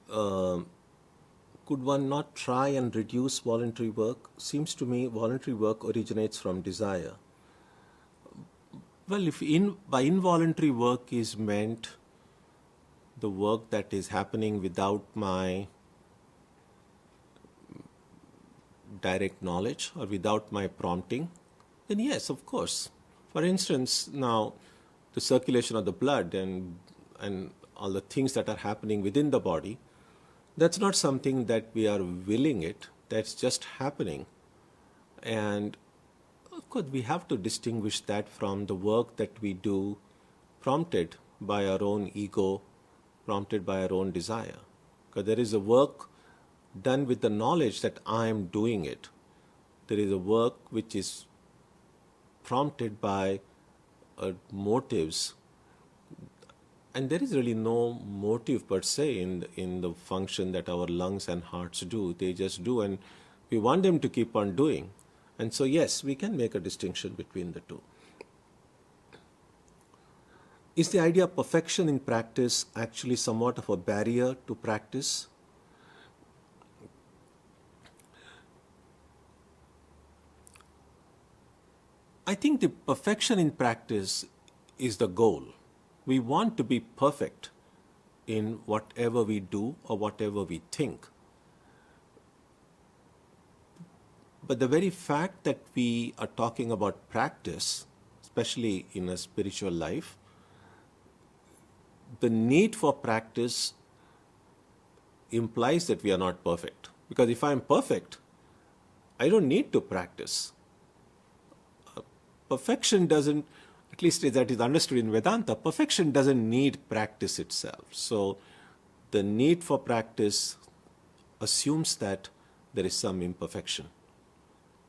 Could one not try and reduce voluntary work? Seems to me voluntary work originates from desire. Well, if by involuntary work is meant the work that is happening without my direct knowledge or without my prompting, then yes, of course. For instance, now the circulation of the blood and all the things that are happening within the body, that's not something that we are willing it, that's just happening. And of course, we have to distinguish that from the work that we do prompted by our own ego, prompted by our own desire. Because there is a work done with the knowledge that I am doing it. There is a work which is prompted by motives. And there is really no motive per se in the function that our lungs and hearts do. They just do, and we want them to keep on doing. And so, yes, we can make a distinction between the two. Is the idea of perfection in practice actually somewhat of a barrier to practice? I think the perfection in practice is the goal. We want to be perfect in whatever we do or whatever we think. But the very fact that we are talking about practice, especially in a spiritual life, the need for practice implies that we are not perfect. Because if I'm perfect, I don't need to practice. Perfection doesn't, at least that is understood in Vedanta, perfection doesn't need practice itself. So the need for practice assumes that there is some imperfection.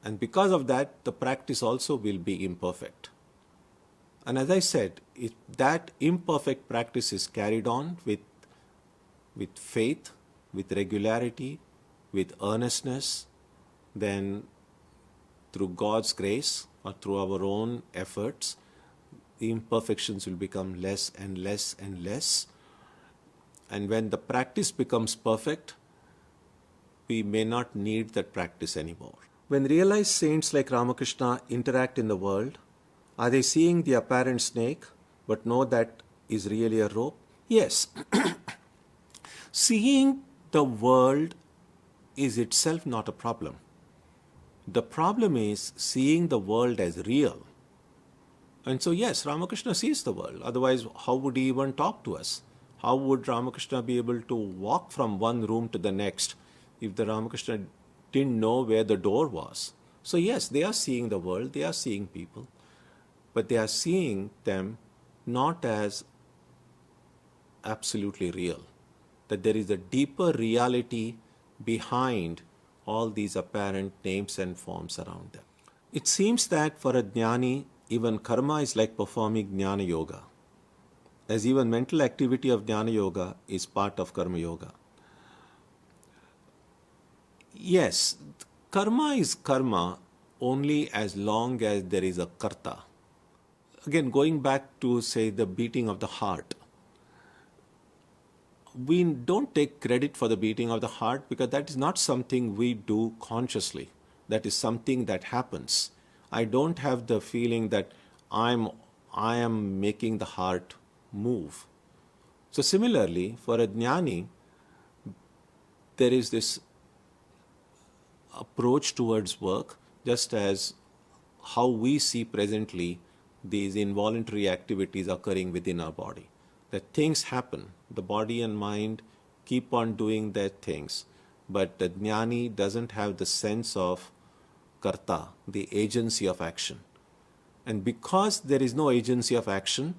And because of that, the practice also will be imperfect. And as I said, if that imperfect practice is carried on with faith, with regularity, with earnestness, then through God's grace or through our own efforts, the imperfections will become less and less and less. And when the practice becomes perfect, we may not need that practice anymore. When realized saints like Ramakrishna interact in the world, are they seeing the apparent snake but know that is really a rope? Yes. Seeing the world is itself not a problem. The problem is seeing the world as real. And so yes, Ramakrishna sees the world. Otherwise, how would he even talk to us? How would Ramakrishna be able to walk from one room to the next if the Ramakrishna didn't know where the door was? So yes, they are seeing the world, they are seeing people, but they are seeing them not as absolutely real. That there is a deeper reality behind all these apparent names and forms around them. It seems that for a jnani, even karma is like performing jnana yoga, as even mental activity of jnana yoga is part of karma yoga. Yes, karma is karma only as long as there is a karta. Again, going back to, say, the beating of the heart. We don't take credit for the beating of the heart because that is not something we do consciously. That is something that happens. I don't have the feeling that I am making the heart move. So similarly, for a jnani, there is this approach towards work, just as how we see presently these involuntary activities occurring within our body. That things happen, the body and mind keep on doing their things, but the jnani doesn't have the sense of karta, the agency of action. And because there is no agency of action,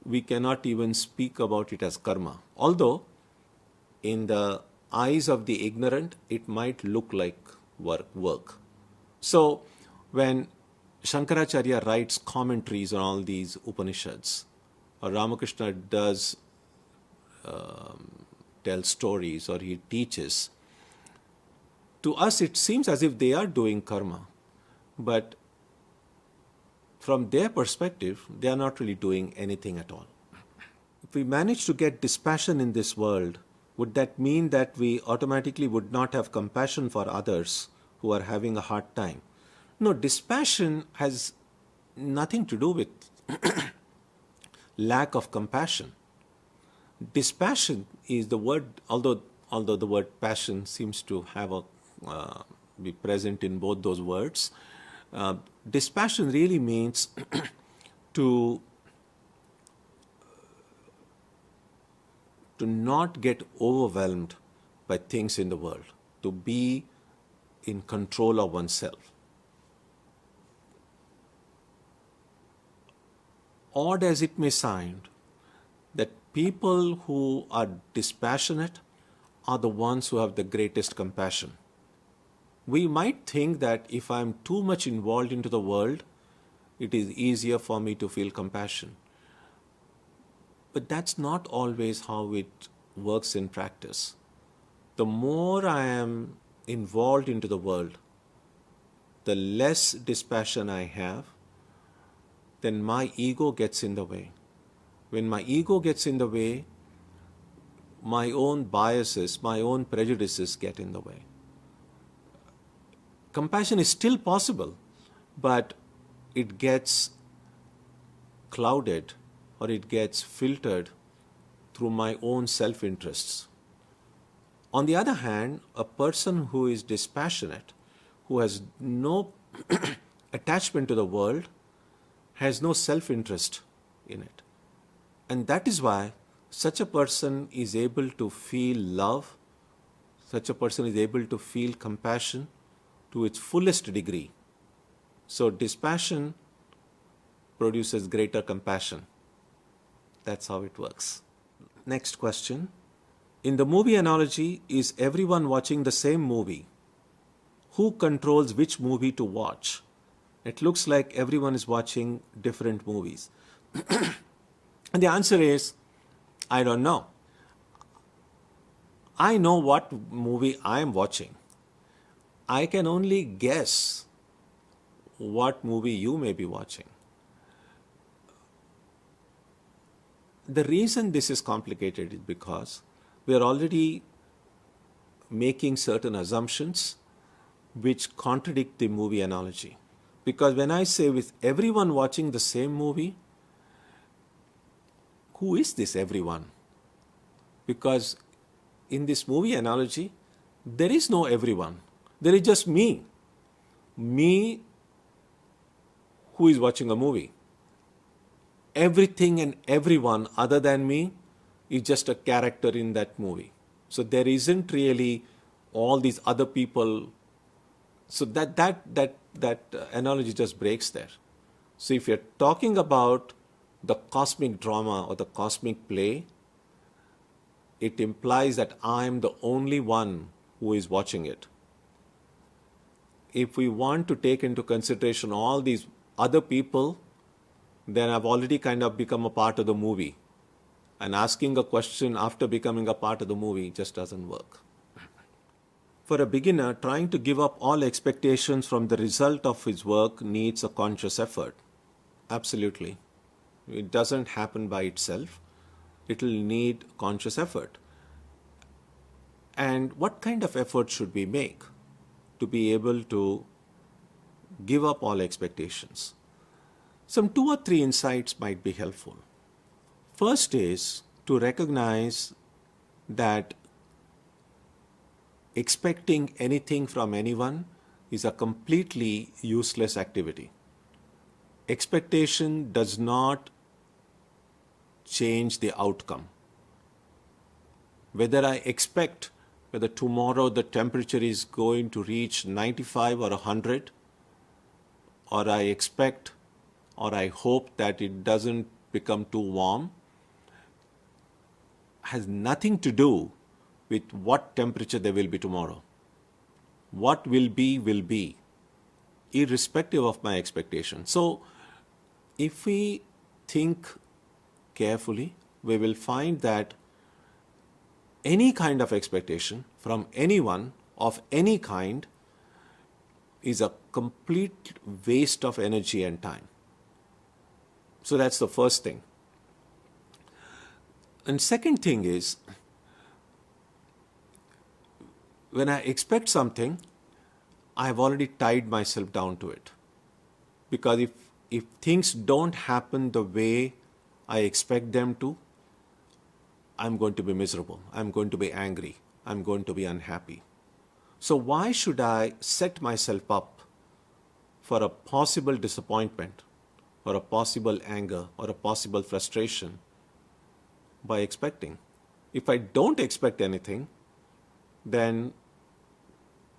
we cannot even speak about it as karma. Although, in the eyes of the ignorant, it might look like work. So, when Shankaracharya writes commentaries on all these Upanishads, or Ramakrishna does tell stories or he teaches, to us it seems as if they are doing karma, but from their perspective, they are not really doing anything at all. If we manage to get dispassion in this world, would that mean that we automatically would not have compassion for others who are having a hard time? No, dispassion has nothing to do with lack of compassion. Dispassion is the word, although the word passion seems to have be present in both those words. Dispassion really means to not get overwhelmed by things in the world, to be in control of oneself. Odd as it may sound, that people who are dispassionate are the ones who have the greatest compassion. We might think that if I'm too much involved into the world, it is easier for me to feel compassion. But that's not always how it works in practice. The more I am involved into the world, the less dispassion I have, then my ego gets in the way. When my ego gets in the way, my own biases, my own prejudices get in the way. Compassion is still possible, but it gets clouded or it gets filtered through my own self-interests. On the other hand, a person who is dispassionate, who has no attachment to the world, has no self-interest in it. And that is why such a person is able to feel love, such a person is able to feel compassion to its fullest degree. So dispassion produces greater compassion. That's how it works. Next question. In the movie analogy, is everyone watching the same movie? Who controls which movie to watch? It looks like everyone is watching different movies. And the answer is, I don't know. I know what movie I am watching. I can only guess what movie you may be watching. The reason this is complicated is because we are already making certain assumptions which contradict the movie analogy. Because when I say with everyone watching the same movie, who is this everyone? Because in this movie analogy, there is no everyone. There is just me. Me who is watching a movie. Everything and everyone other than me is just a character in that movie. So there isn't really all these other people. So that analogy just breaks there. So if you're talking about the cosmic drama or the cosmic play, it implies that I'm the only one who is watching it. If we want to take into consideration all these other people, then I've already kind of become a part of the movie. And asking a question after becoming a part of the movie just doesn't work. For a beginner, trying to give up all expectations from the result of his work needs a conscious effort. Absolutely. It doesn't happen by itself. It will need conscious effort. And what kind of effort should we make to be able to give up all expectations? Some 2 or 3 insights might be helpful. First is to recognize that expecting anything from anyone is a completely useless activity. Expectation does not change the outcome. Whether I expect whether tomorrow the temperature is going to reach 95 or 100, or I expect or I hope that it doesn't become too warm, has nothing to do with what temperature there will be tomorrow. What will be, irrespective of my expectation. So, if we think carefully, we will find that any kind of expectation from anyone of any kind is a complete waste of energy and time. So that's the first thing. And second thing is, when I expect something, I have already tied myself down to it. Because if things don't happen the way I expect them to, I'm going to be miserable. I'm going to be angry. I'm going to be unhappy. So why should I set myself up for a possible disappointment, or a possible anger, or a possible frustration by expecting? If I don't expect anything, then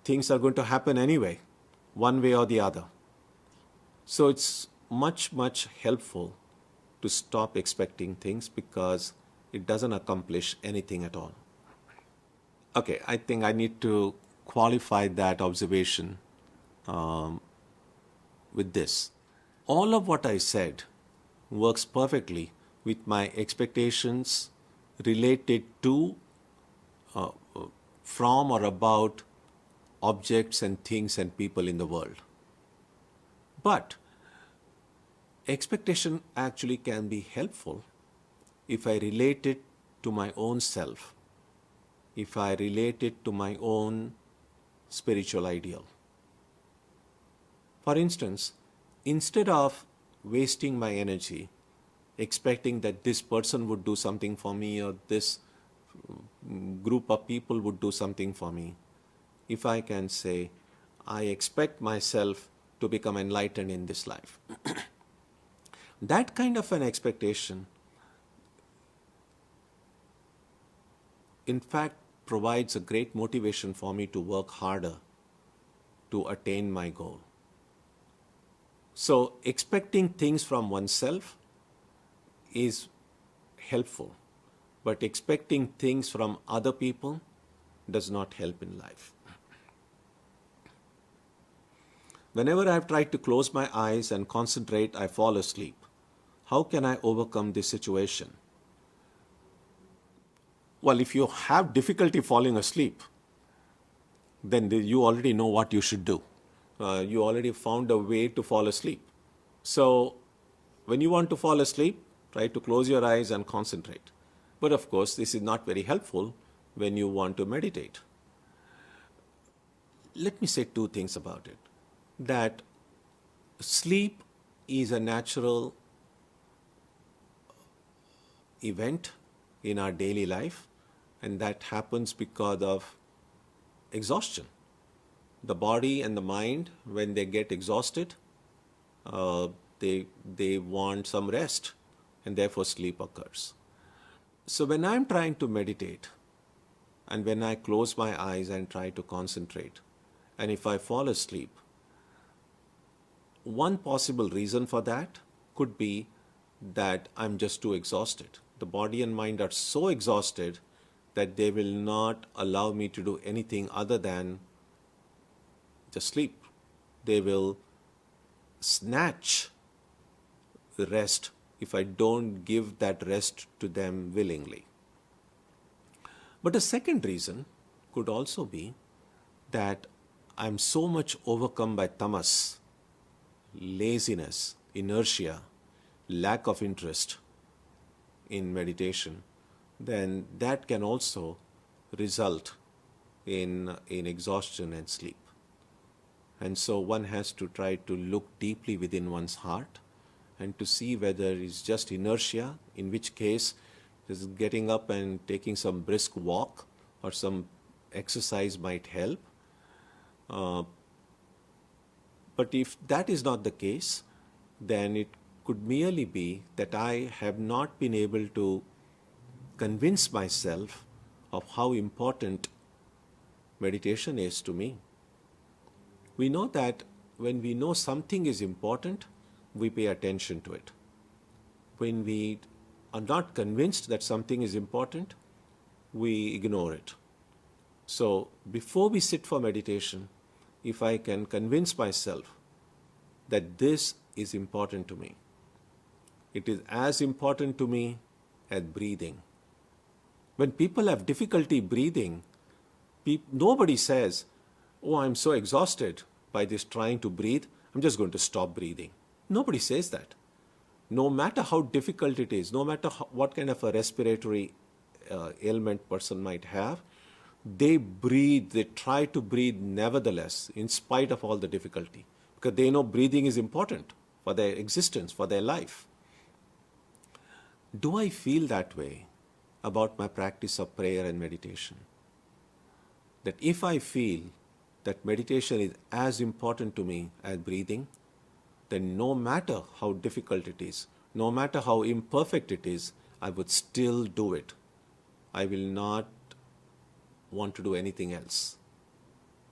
things are going to happen anyway, one way or the other. So it's much, much helpful to stop expecting things because it doesn't accomplish anything at all. Okay, I think I need to qualify that observation with this. All of what I said works perfectly with my expectations related to, from or about objects and things and people in the world. But expectation actually can be helpful if I relate it to my own self, if I relate it to my own spiritual ideal. For instance, instead of wasting my energy expecting that this person would do something for me or this group of people would do something for me, if I can say, I expect myself to become enlightened in this life. That kind of an expectation, in fact, provides a great motivation for me to work harder to attain my goal. So, expecting things from oneself is helpful, but expecting things from other people does not help in life. Whenever I have tried to close my eyes and concentrate, I fall asleep. How can I overcome this situation? Well, if you have difficulty falling asleep, then you already know what you should do. You already found a way to fall asleep. So, when you want to fall asleep, try to close your eyes and concentrate. But of course, this is not very helpful when you want to meditate. Let me say two things about it. That sleep is a natural event in our daily life, and that happens because of exhaustion. The body and the mind, when they get exhausted, they want some rest, and therefore sleep occurs. So when I'm trying to meditate, and when I close my eyes and try to concentrate, and if I fall asleep, one possible reason for that could be that I'm just too exhausted. The body and mind are so exhausted that they will not allow me to do anything other than just sleep. They will snatch the rest if I don't give that rest to them willingly. But a second reason could also be that I'm so much overcome by tamas, laziness, inertia, lack of interest in meditation, then that can also result in exhaustion and sleep. And so one has to try to look deeply within one's heart and to see whether it's just inertia, in which case just getting up and taking some brisk walk or some exercise might help. But if that is not the case, then it could merely be that I have not been able to convince myself of how important meditation is to me. We know that when we know something is important, we pay attention to it. When we are not convinced that something is important, we ignore it. So before we sit for meditation, if I can convince myself that this is important to me, it is as important to me as breathing. When people have difficulty breathing, nobody says, oh, I'm so exhausted by this trying to breathe, I'm just going to stop breathing. Nobody says that. No matter how difficult it is, no matter what kind of a respiratory ailment person might have, they breathe, they try to breathe nevertheless, in spite of all the difficulty, because they know breathing is important for their existence, for their life. Do I feel that way about my practice of prayer and meditation? That if I feel that meditation is as important to me as breathing, then no matter how difficult it is, no matter how imperfect it is, I would still do it. I will not want to do anything else.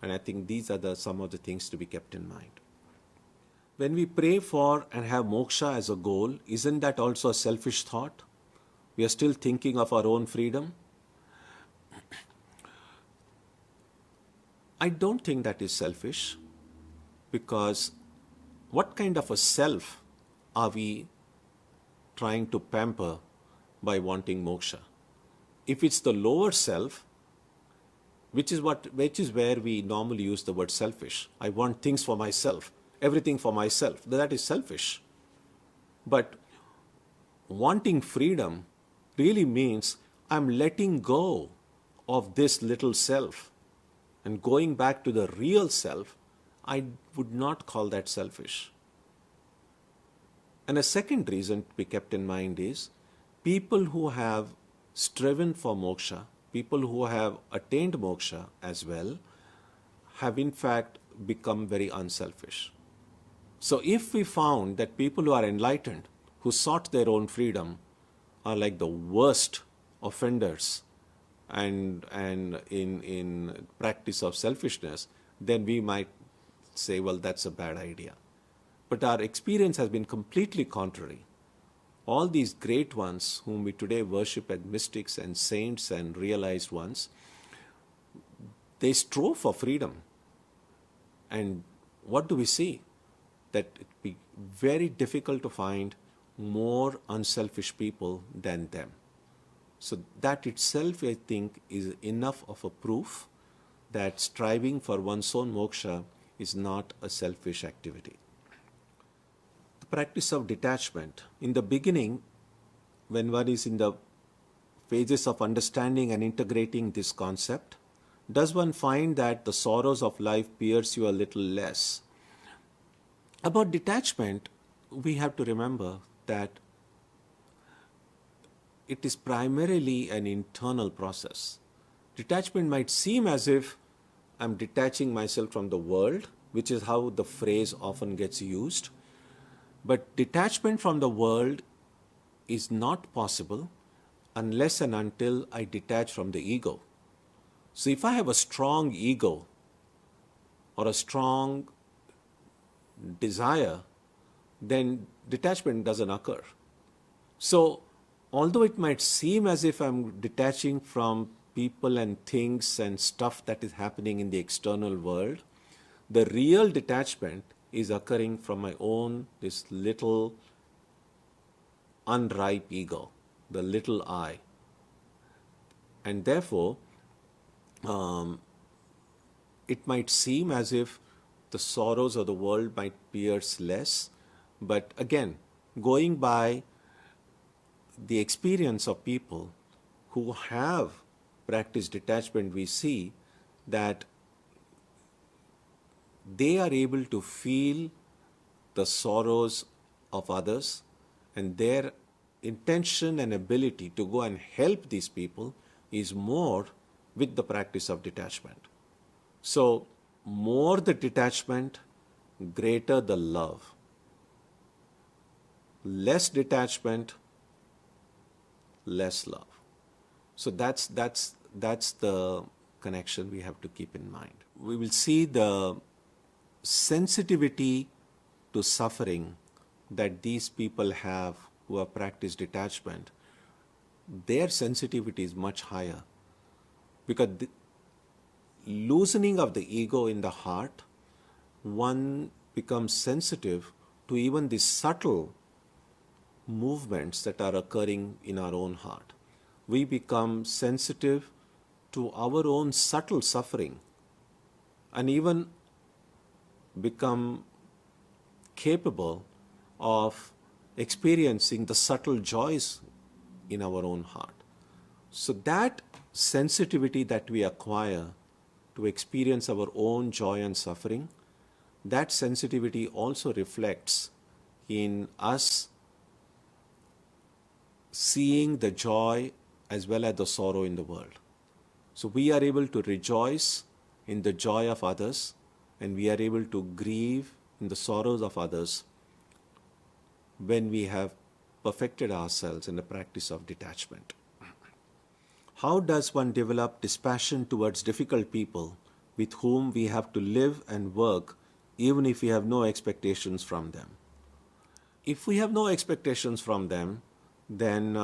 And I think these are some of the things to be kept in mind. When we pray for and have moksha as a goal, isn't that also a selfish thought? We are still thinking of our own freedom. I don't think that is selfish, because what kind of a self are we trying to pamper by wanting moksha? If it's the lower self, which is where we normally use the word selfish. I want things for myself, everything for myself. That is selfish. But wanting freedom really means I'm letting go of this little self and going back to the real self. I would not call that selfish. And a second reason to be kept in mind is people who have striven for moksha, people who have attained moksha as well, have in fact become very unselfish. So if we found that people who are enlightened, who sought their own freedom, are like the worst offenders and in practice of selfishness, then we might say, well, that's a bad idea. But our experience has been completely contrary. All these great ones whom we today worship as mystics and saints and realized ones, they strove for freedom. And what do we see? That it be very difficult to find more unselfish people than them. So that itself, I think, is enough of a proof that striving for one's own moksha is not a selfish activity. The practice of detachment. In the beginning, when one is in the phases of understanding and integrating this concept, does one find that the sorrows of life pierce you a little less? About detachment, we have to remember that it is primarily an internal process. Detachment might seem as if I'm detaching myself from the world, which is how the phrase often gets used. But detachment from the world is not possible unless and until I detach from the ego. So if I have a strong ego or a strong desire, then detachment doesn't occur. So although it might seem as if I'm detaching from people and things and stuff that is happening in the external world, the real detachment is occurring from my own, this little unripe ego, the little I. And therefore, it might seem as if the sorrows of the world might pierce less, but again, going by the experience of people who have practiced detachment, we see that they are able to feel the sorrows of others, and their intention and ability to go and help these people is more with the practice of detachment. So, more the detachment, greater the love. Less detachment, less love. So that's the connection we have to keep in mind. We will see the sensitivity to suffering that these people have who have practiced detachment. Their sensitivity is much higher because the loosening of the ego in the heart, one becomes sensitive to even the subtle movements that are occurring in our own heart. We become sensitive to our own subtle suffering and even become capable of experiencing the subtle joys in our own heart. So that sensitivity that we acquire to experience our own joy and suffering, that sensitivity also reflects in us seeing the joy as well as the sorrow in the world. So we are able to rejoice in the joy of others, and we are able to grieve in the sorrows of others when we have perfected ourselves in the practice of detachment. How does one develop dispassion towards difficult people with whom we have to live and work even if we have no expectations from them? If we have no expectations from them, then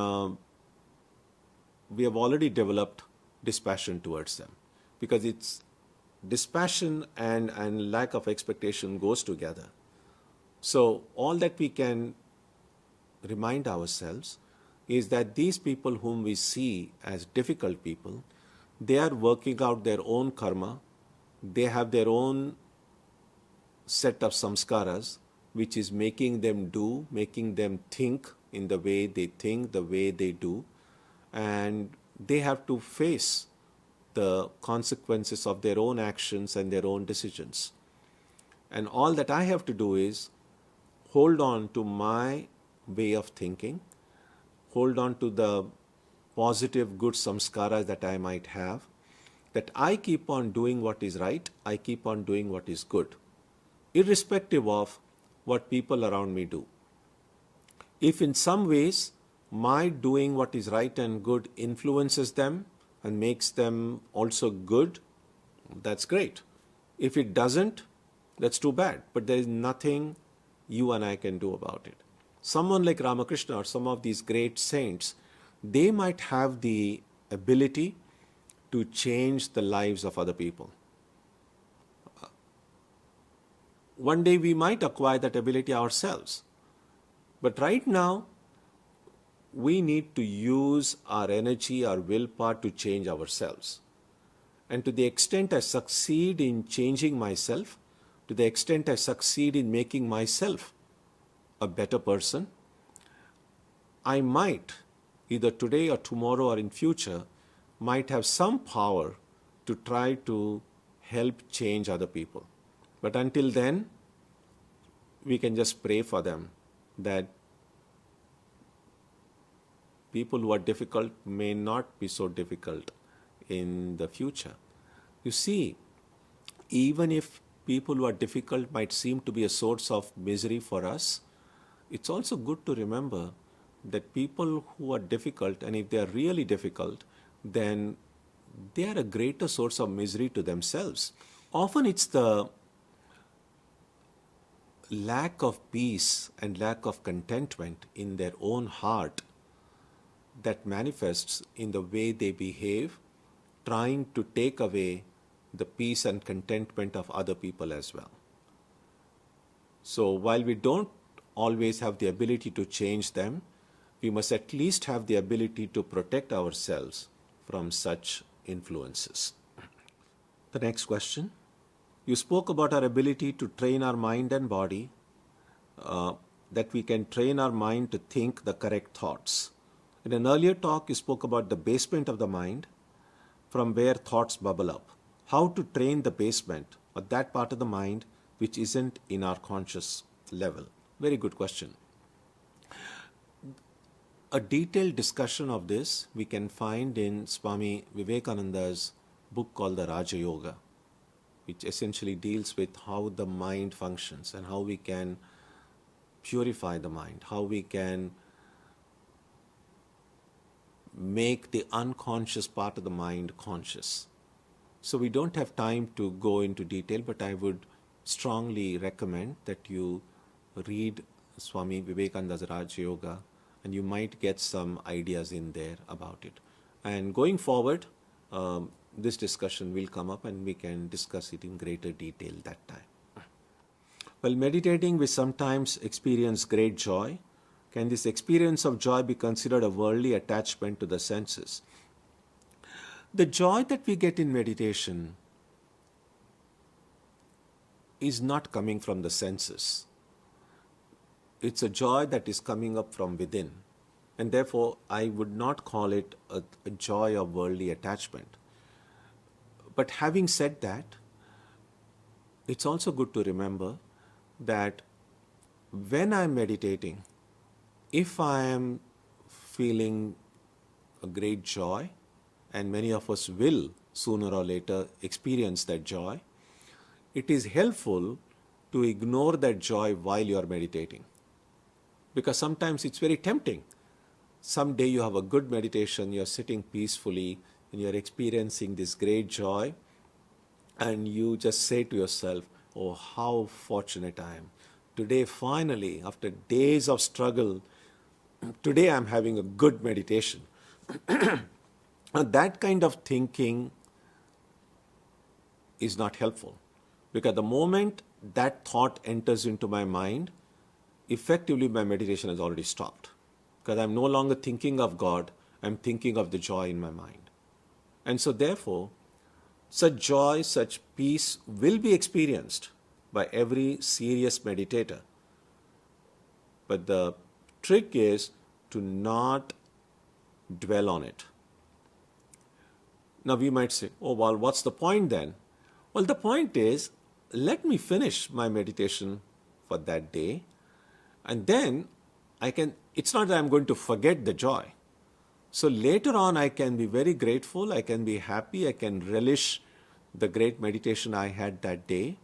we have already developed dispassion towards them, because it's dispassion and lack of expectation goes together. So all that we can remind ourselves is that these people whom we see as difficult people, they are working out their own karma, they have their own set of samskaras, which is making them do, making them think in the way they think, the way they do, and they have to face the consequences of their own actions and their own decisions. And all that I have to do is hold on to my way of thinking, hold on to the positive, good samskaras that I might have, that I keep on doing what is right, I keep on doing what is good, irrespective of what people around me do. If in some ways my doing what is right and good influences them and makes them also good, that's great. If it doesn't, that's too bad. But there is nothing you and I can do about it. Someone like Ramakrishna or some of these great saints, they might have the ability to change the lives of other people. One day we might acquire that ability ourselves. But right now, we need to use our energy, our willpower to change ourselves. And to the extent I succeed in changing myself, to the extent I succeed in making myself a better person, I might, either today or tomorrow or in future, might have some power to try to help change other people. But until then, we can just pray for them that people who are difficult may not be so difficult in the future. You see, even if people who are difficult might seem to be a source of misery for us, it's also good to remember that people who are difficult, and if they are really difficult, then they are a greater source of misery to themselves. Often it's the lack of peace and lack of contentment in their own heart that manifests in the way they behave, trying to take away the peace and contentment of other people as well. So while we don't always have the ability to change them, we must at least have the ability to protect ourselves from such influences. The next question. You spoke about our ability to train our mind and body, that we can train our mind to think the correct thoughts. In an earlier talk, you spoke about the basement of the mind, from where thoughts bubble up. How to train the basement, or that part of the mind which isn't in our conscious level? Very good question. A detailed discussion of this we can find in Swami Vivekananda's book called the Raja Yoga, which essentially deals with how the mind functions and how we can purify the mind, how we can make the unconscious part of the mind conscious. So we don't have time to go into detail, but I would strongly recommend that you read Swami Vivekananda's Raja Yoga, and you might get some ideas in there about it. And going forward, this discussion will come up and we can discuss it in greater detail that time. While meditating, we sometimes experience great joy. Can this experience of joy be considered a worldly attachment to the senses? The joy that we get in meditation is not coming from the senses. It's a joy that is coming up from within. And therefore, I would not call it a joy of worldly attachment. But having said that, it's also good to remember that when I'm meditating, if I am feeling a great joy, and many of us will sooner or later experience that joy, it is helpful to ignore that joy while you are meditating. Because sometimes it's very tempting. Someday you have a good meditation, you're sitting peacefully, and you're experiencing this great joy, and you just say to yourself, oh, how fortunate I am. Today, finally, after days of struggle, today I'm having a good meditation. That kind of thinking is not helpful, because the moment that thought enters into my mind, effectively my meditation has already stopped, because I'm no longer thinking of God, I'm thinking of the joy in my mind. And so therefore, such joy, such peace will be experienced by every serious meditator. But the trick is to not dwell on it. Now we might say, oh, well, what's the point then? Well, the point is, let me finish my meditation for that day, and then it's not that I'm going to forget the joy. So later on, I can be very grateful, I can be happy, I can relish the great meditation I had that day,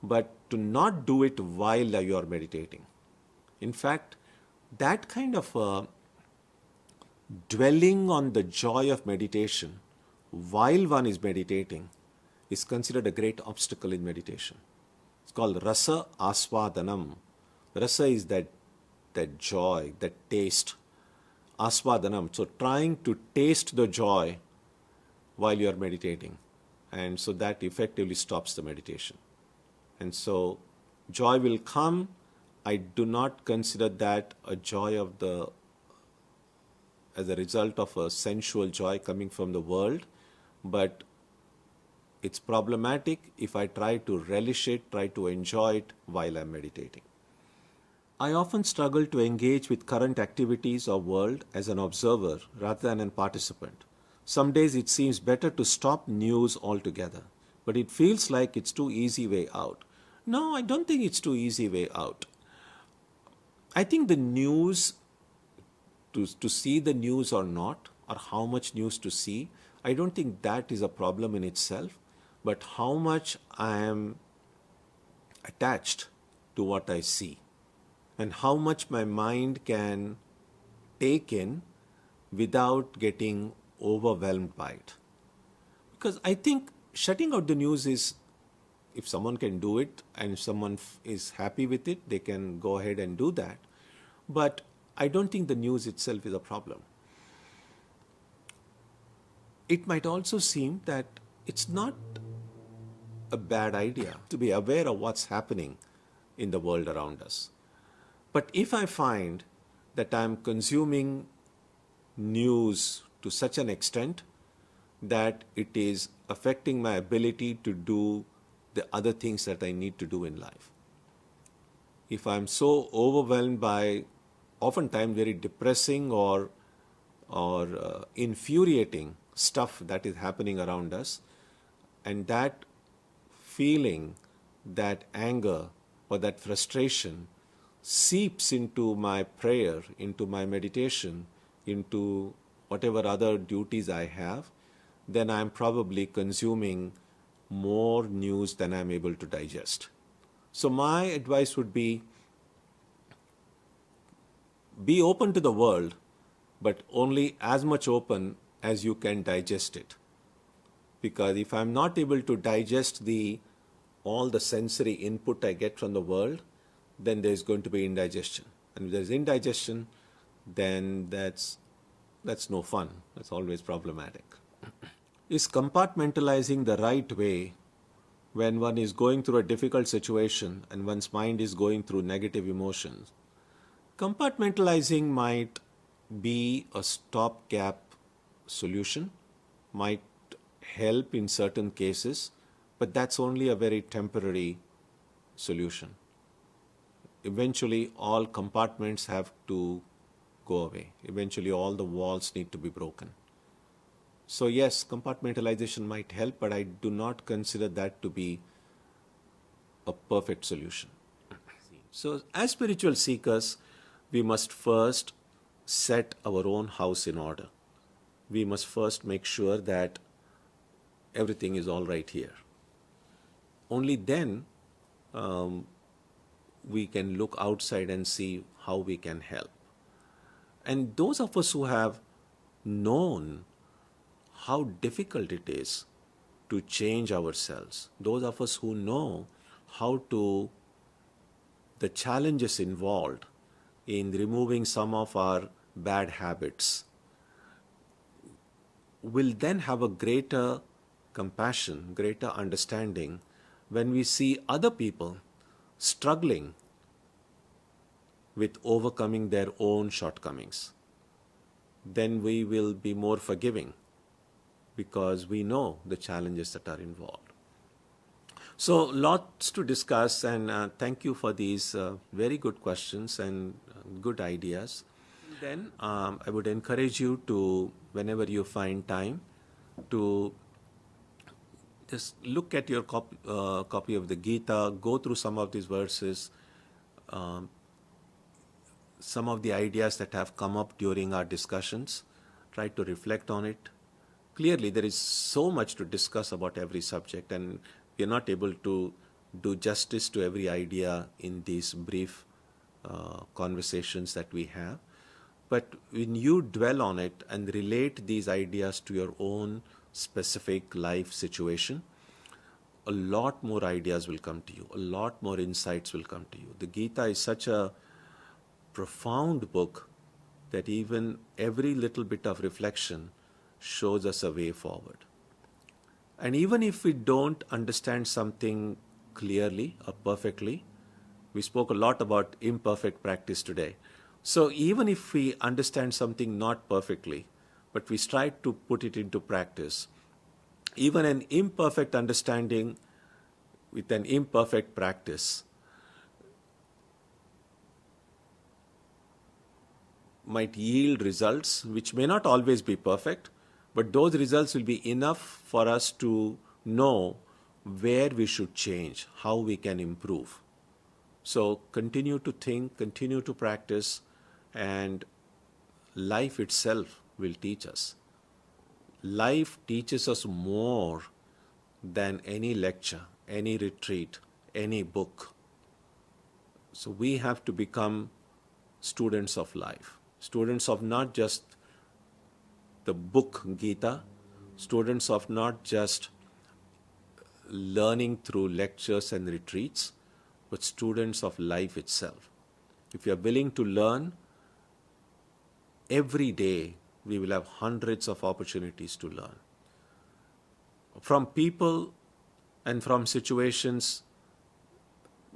but to not do it while you are meditating. In fact, that kind of dwelling on the joy of meditation while one is meditating is considered a great obstacle in meditation. It's called rasa aswadanam. Rasa is that joy, that taste. Aswadanam. So trying to taste the joy while you are meditating. And so that effectively stops the meditation. And so joy will come. I do not consider that a joy as a result of a sensual joy coming from the world, but it's problematic if I try to relish it, try to enjoy it while I'm meditating. I often struggle to engage with current activities or world as an observer rather than a participant. Some days it seems better to stop news altogether, but it feels like it's too easy way out. No, I don't think it's too easy way out. I think the news, to see the news or not, or how much news to see, I don't think that is a problem in itself, but how much I am attached to what I see and how much my mind can take in without getting overwhelmed by it. Because I think shutting out the news is, if someone can do it and if someone is happy with it, they can go ahead and do that. But I don't think the news itself is a problem. It might also seem that it's not a bad idea to be aware of what's happening in the world around us. But if I find that I'm consuming news to such an extent that it is affecting my ability to do the other things that I need to do in life, if I'm so overwhelmed by oftentimes very depressing or infuriating stuff that is happening around us, and that feeling, that anger or that frustration seeps into my prayer, into my meditation, into whatever other duties I have, then I'm probably consuming more news than I'm able to digest. So my advice would be open to the world, but only as much open as you can digest it. Because if I'm not able to digest all the sensory input I get from the world, then there's going to be indigestion. And if there's indigestion, then that's no fun. That's always problematic. Is compartmentalizing the right way when one is going through a difficult situation and one's mind is going through negative emotions? Compartmentalizing might be a stopgap solution, might help in certain cases, but that's only a very temporary solution. Eventually, all compartments have to go away. Eventually, all the walls need to be broken. So yes, compartmentalization might help, but I do not consider that to be a perfect solution. So as spiritual seekers, we must first set our own house in order. We must first make sure that everything is all right here. Only then we can look outside and see how we can help. And those of us who have known how difficult it is to change ourselves, those of us who know the challenges involved in removing some of our bad habits, will then have a greater compassion, greater understanding when we see other people struggling with overcoming their own shortcomings. Then we will be more forgiving because we know the challenges that are involved. So lots to discuss, and thank you for these very good questions and good ideas. Then I would encourage you to, whenever you find time, to just look at your copy of the Gita, go through some of these verses, some of the ideas that have come up during our discussions, try to reflect on it. Clearly, there is so much to discuss about every subject, and we are not able to do justice to every idea in these brief conversations that we have. But when you dwell on it and relate these ideas to your own specific life situation, a lot more ideas will come to you, a lot more insights will come to you. The Gita is such a profound book that even every little bit of reflection shows us a way forward. And even if we don't understand something clearly or perfectly, we spoke a lot about imperfect practice today. So even if we understand something not perfectly, but we strive to put it into practice, even an imperfect understanding with an imperfect practice might yield results which may not always be perfect, but those results will be enough for us to know where we should change, how we can improve. So continue to think, continue to practice, and life itself will teach us. Life teaches us more than any lecture, any retreat, any book. So we have to become students of life, students of not just the book Gita, students of not just learning through lectures and retreats, but students of life itself. If you are willing to learn, every day we will have hundreds of opportunities to learn. From people and from situations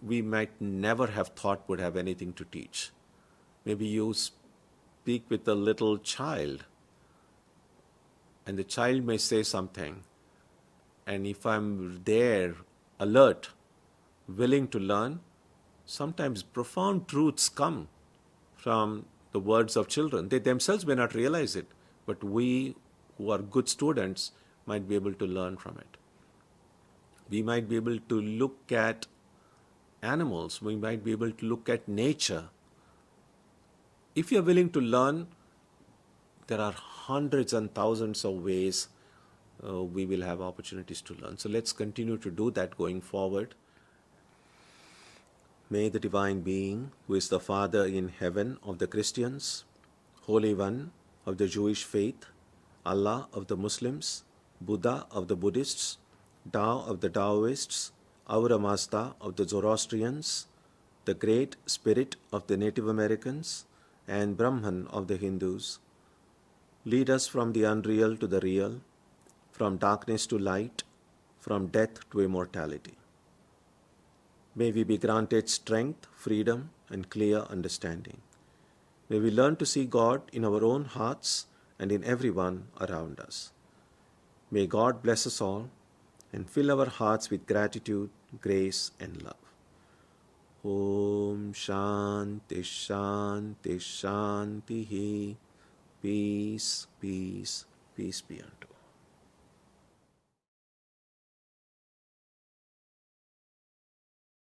we might never have thought would have anything to teach. Maybe you speak with a little child, and the child may say something, and if I'm there, alert, willing to learn, sometimes profound truths come from the words of children. They themselves may not realize it, but we who are good students might be able to learn from it. We might be able to look at animals, we might be able to look at nature. If you're willing to learn, there are hundreds and thousands of ways we will have opportunities to learn. So let's continue to do that going forward. May the Divine Being, who is the Father in heaven of the Christians, Holy One of the Jewish faith, Allah of the Muslims, Buddha of the Buddhists, Tao of the Taoists, Ahura Mazda of the Zoroastrians, the Great Spirit of the Native Americans, and Brahman of the Hindus, lead us from the unreal to the real, from darkness to light, from death to immortality. May we be granted strength, freedom, and clear understanding. May we learn to see God in our own hearts and in everyone around us. May God bless us all and fill our hearts with gratitude, grace, and love. Om Shanti Shanti Shanti. Peace, peace, peace be unto us.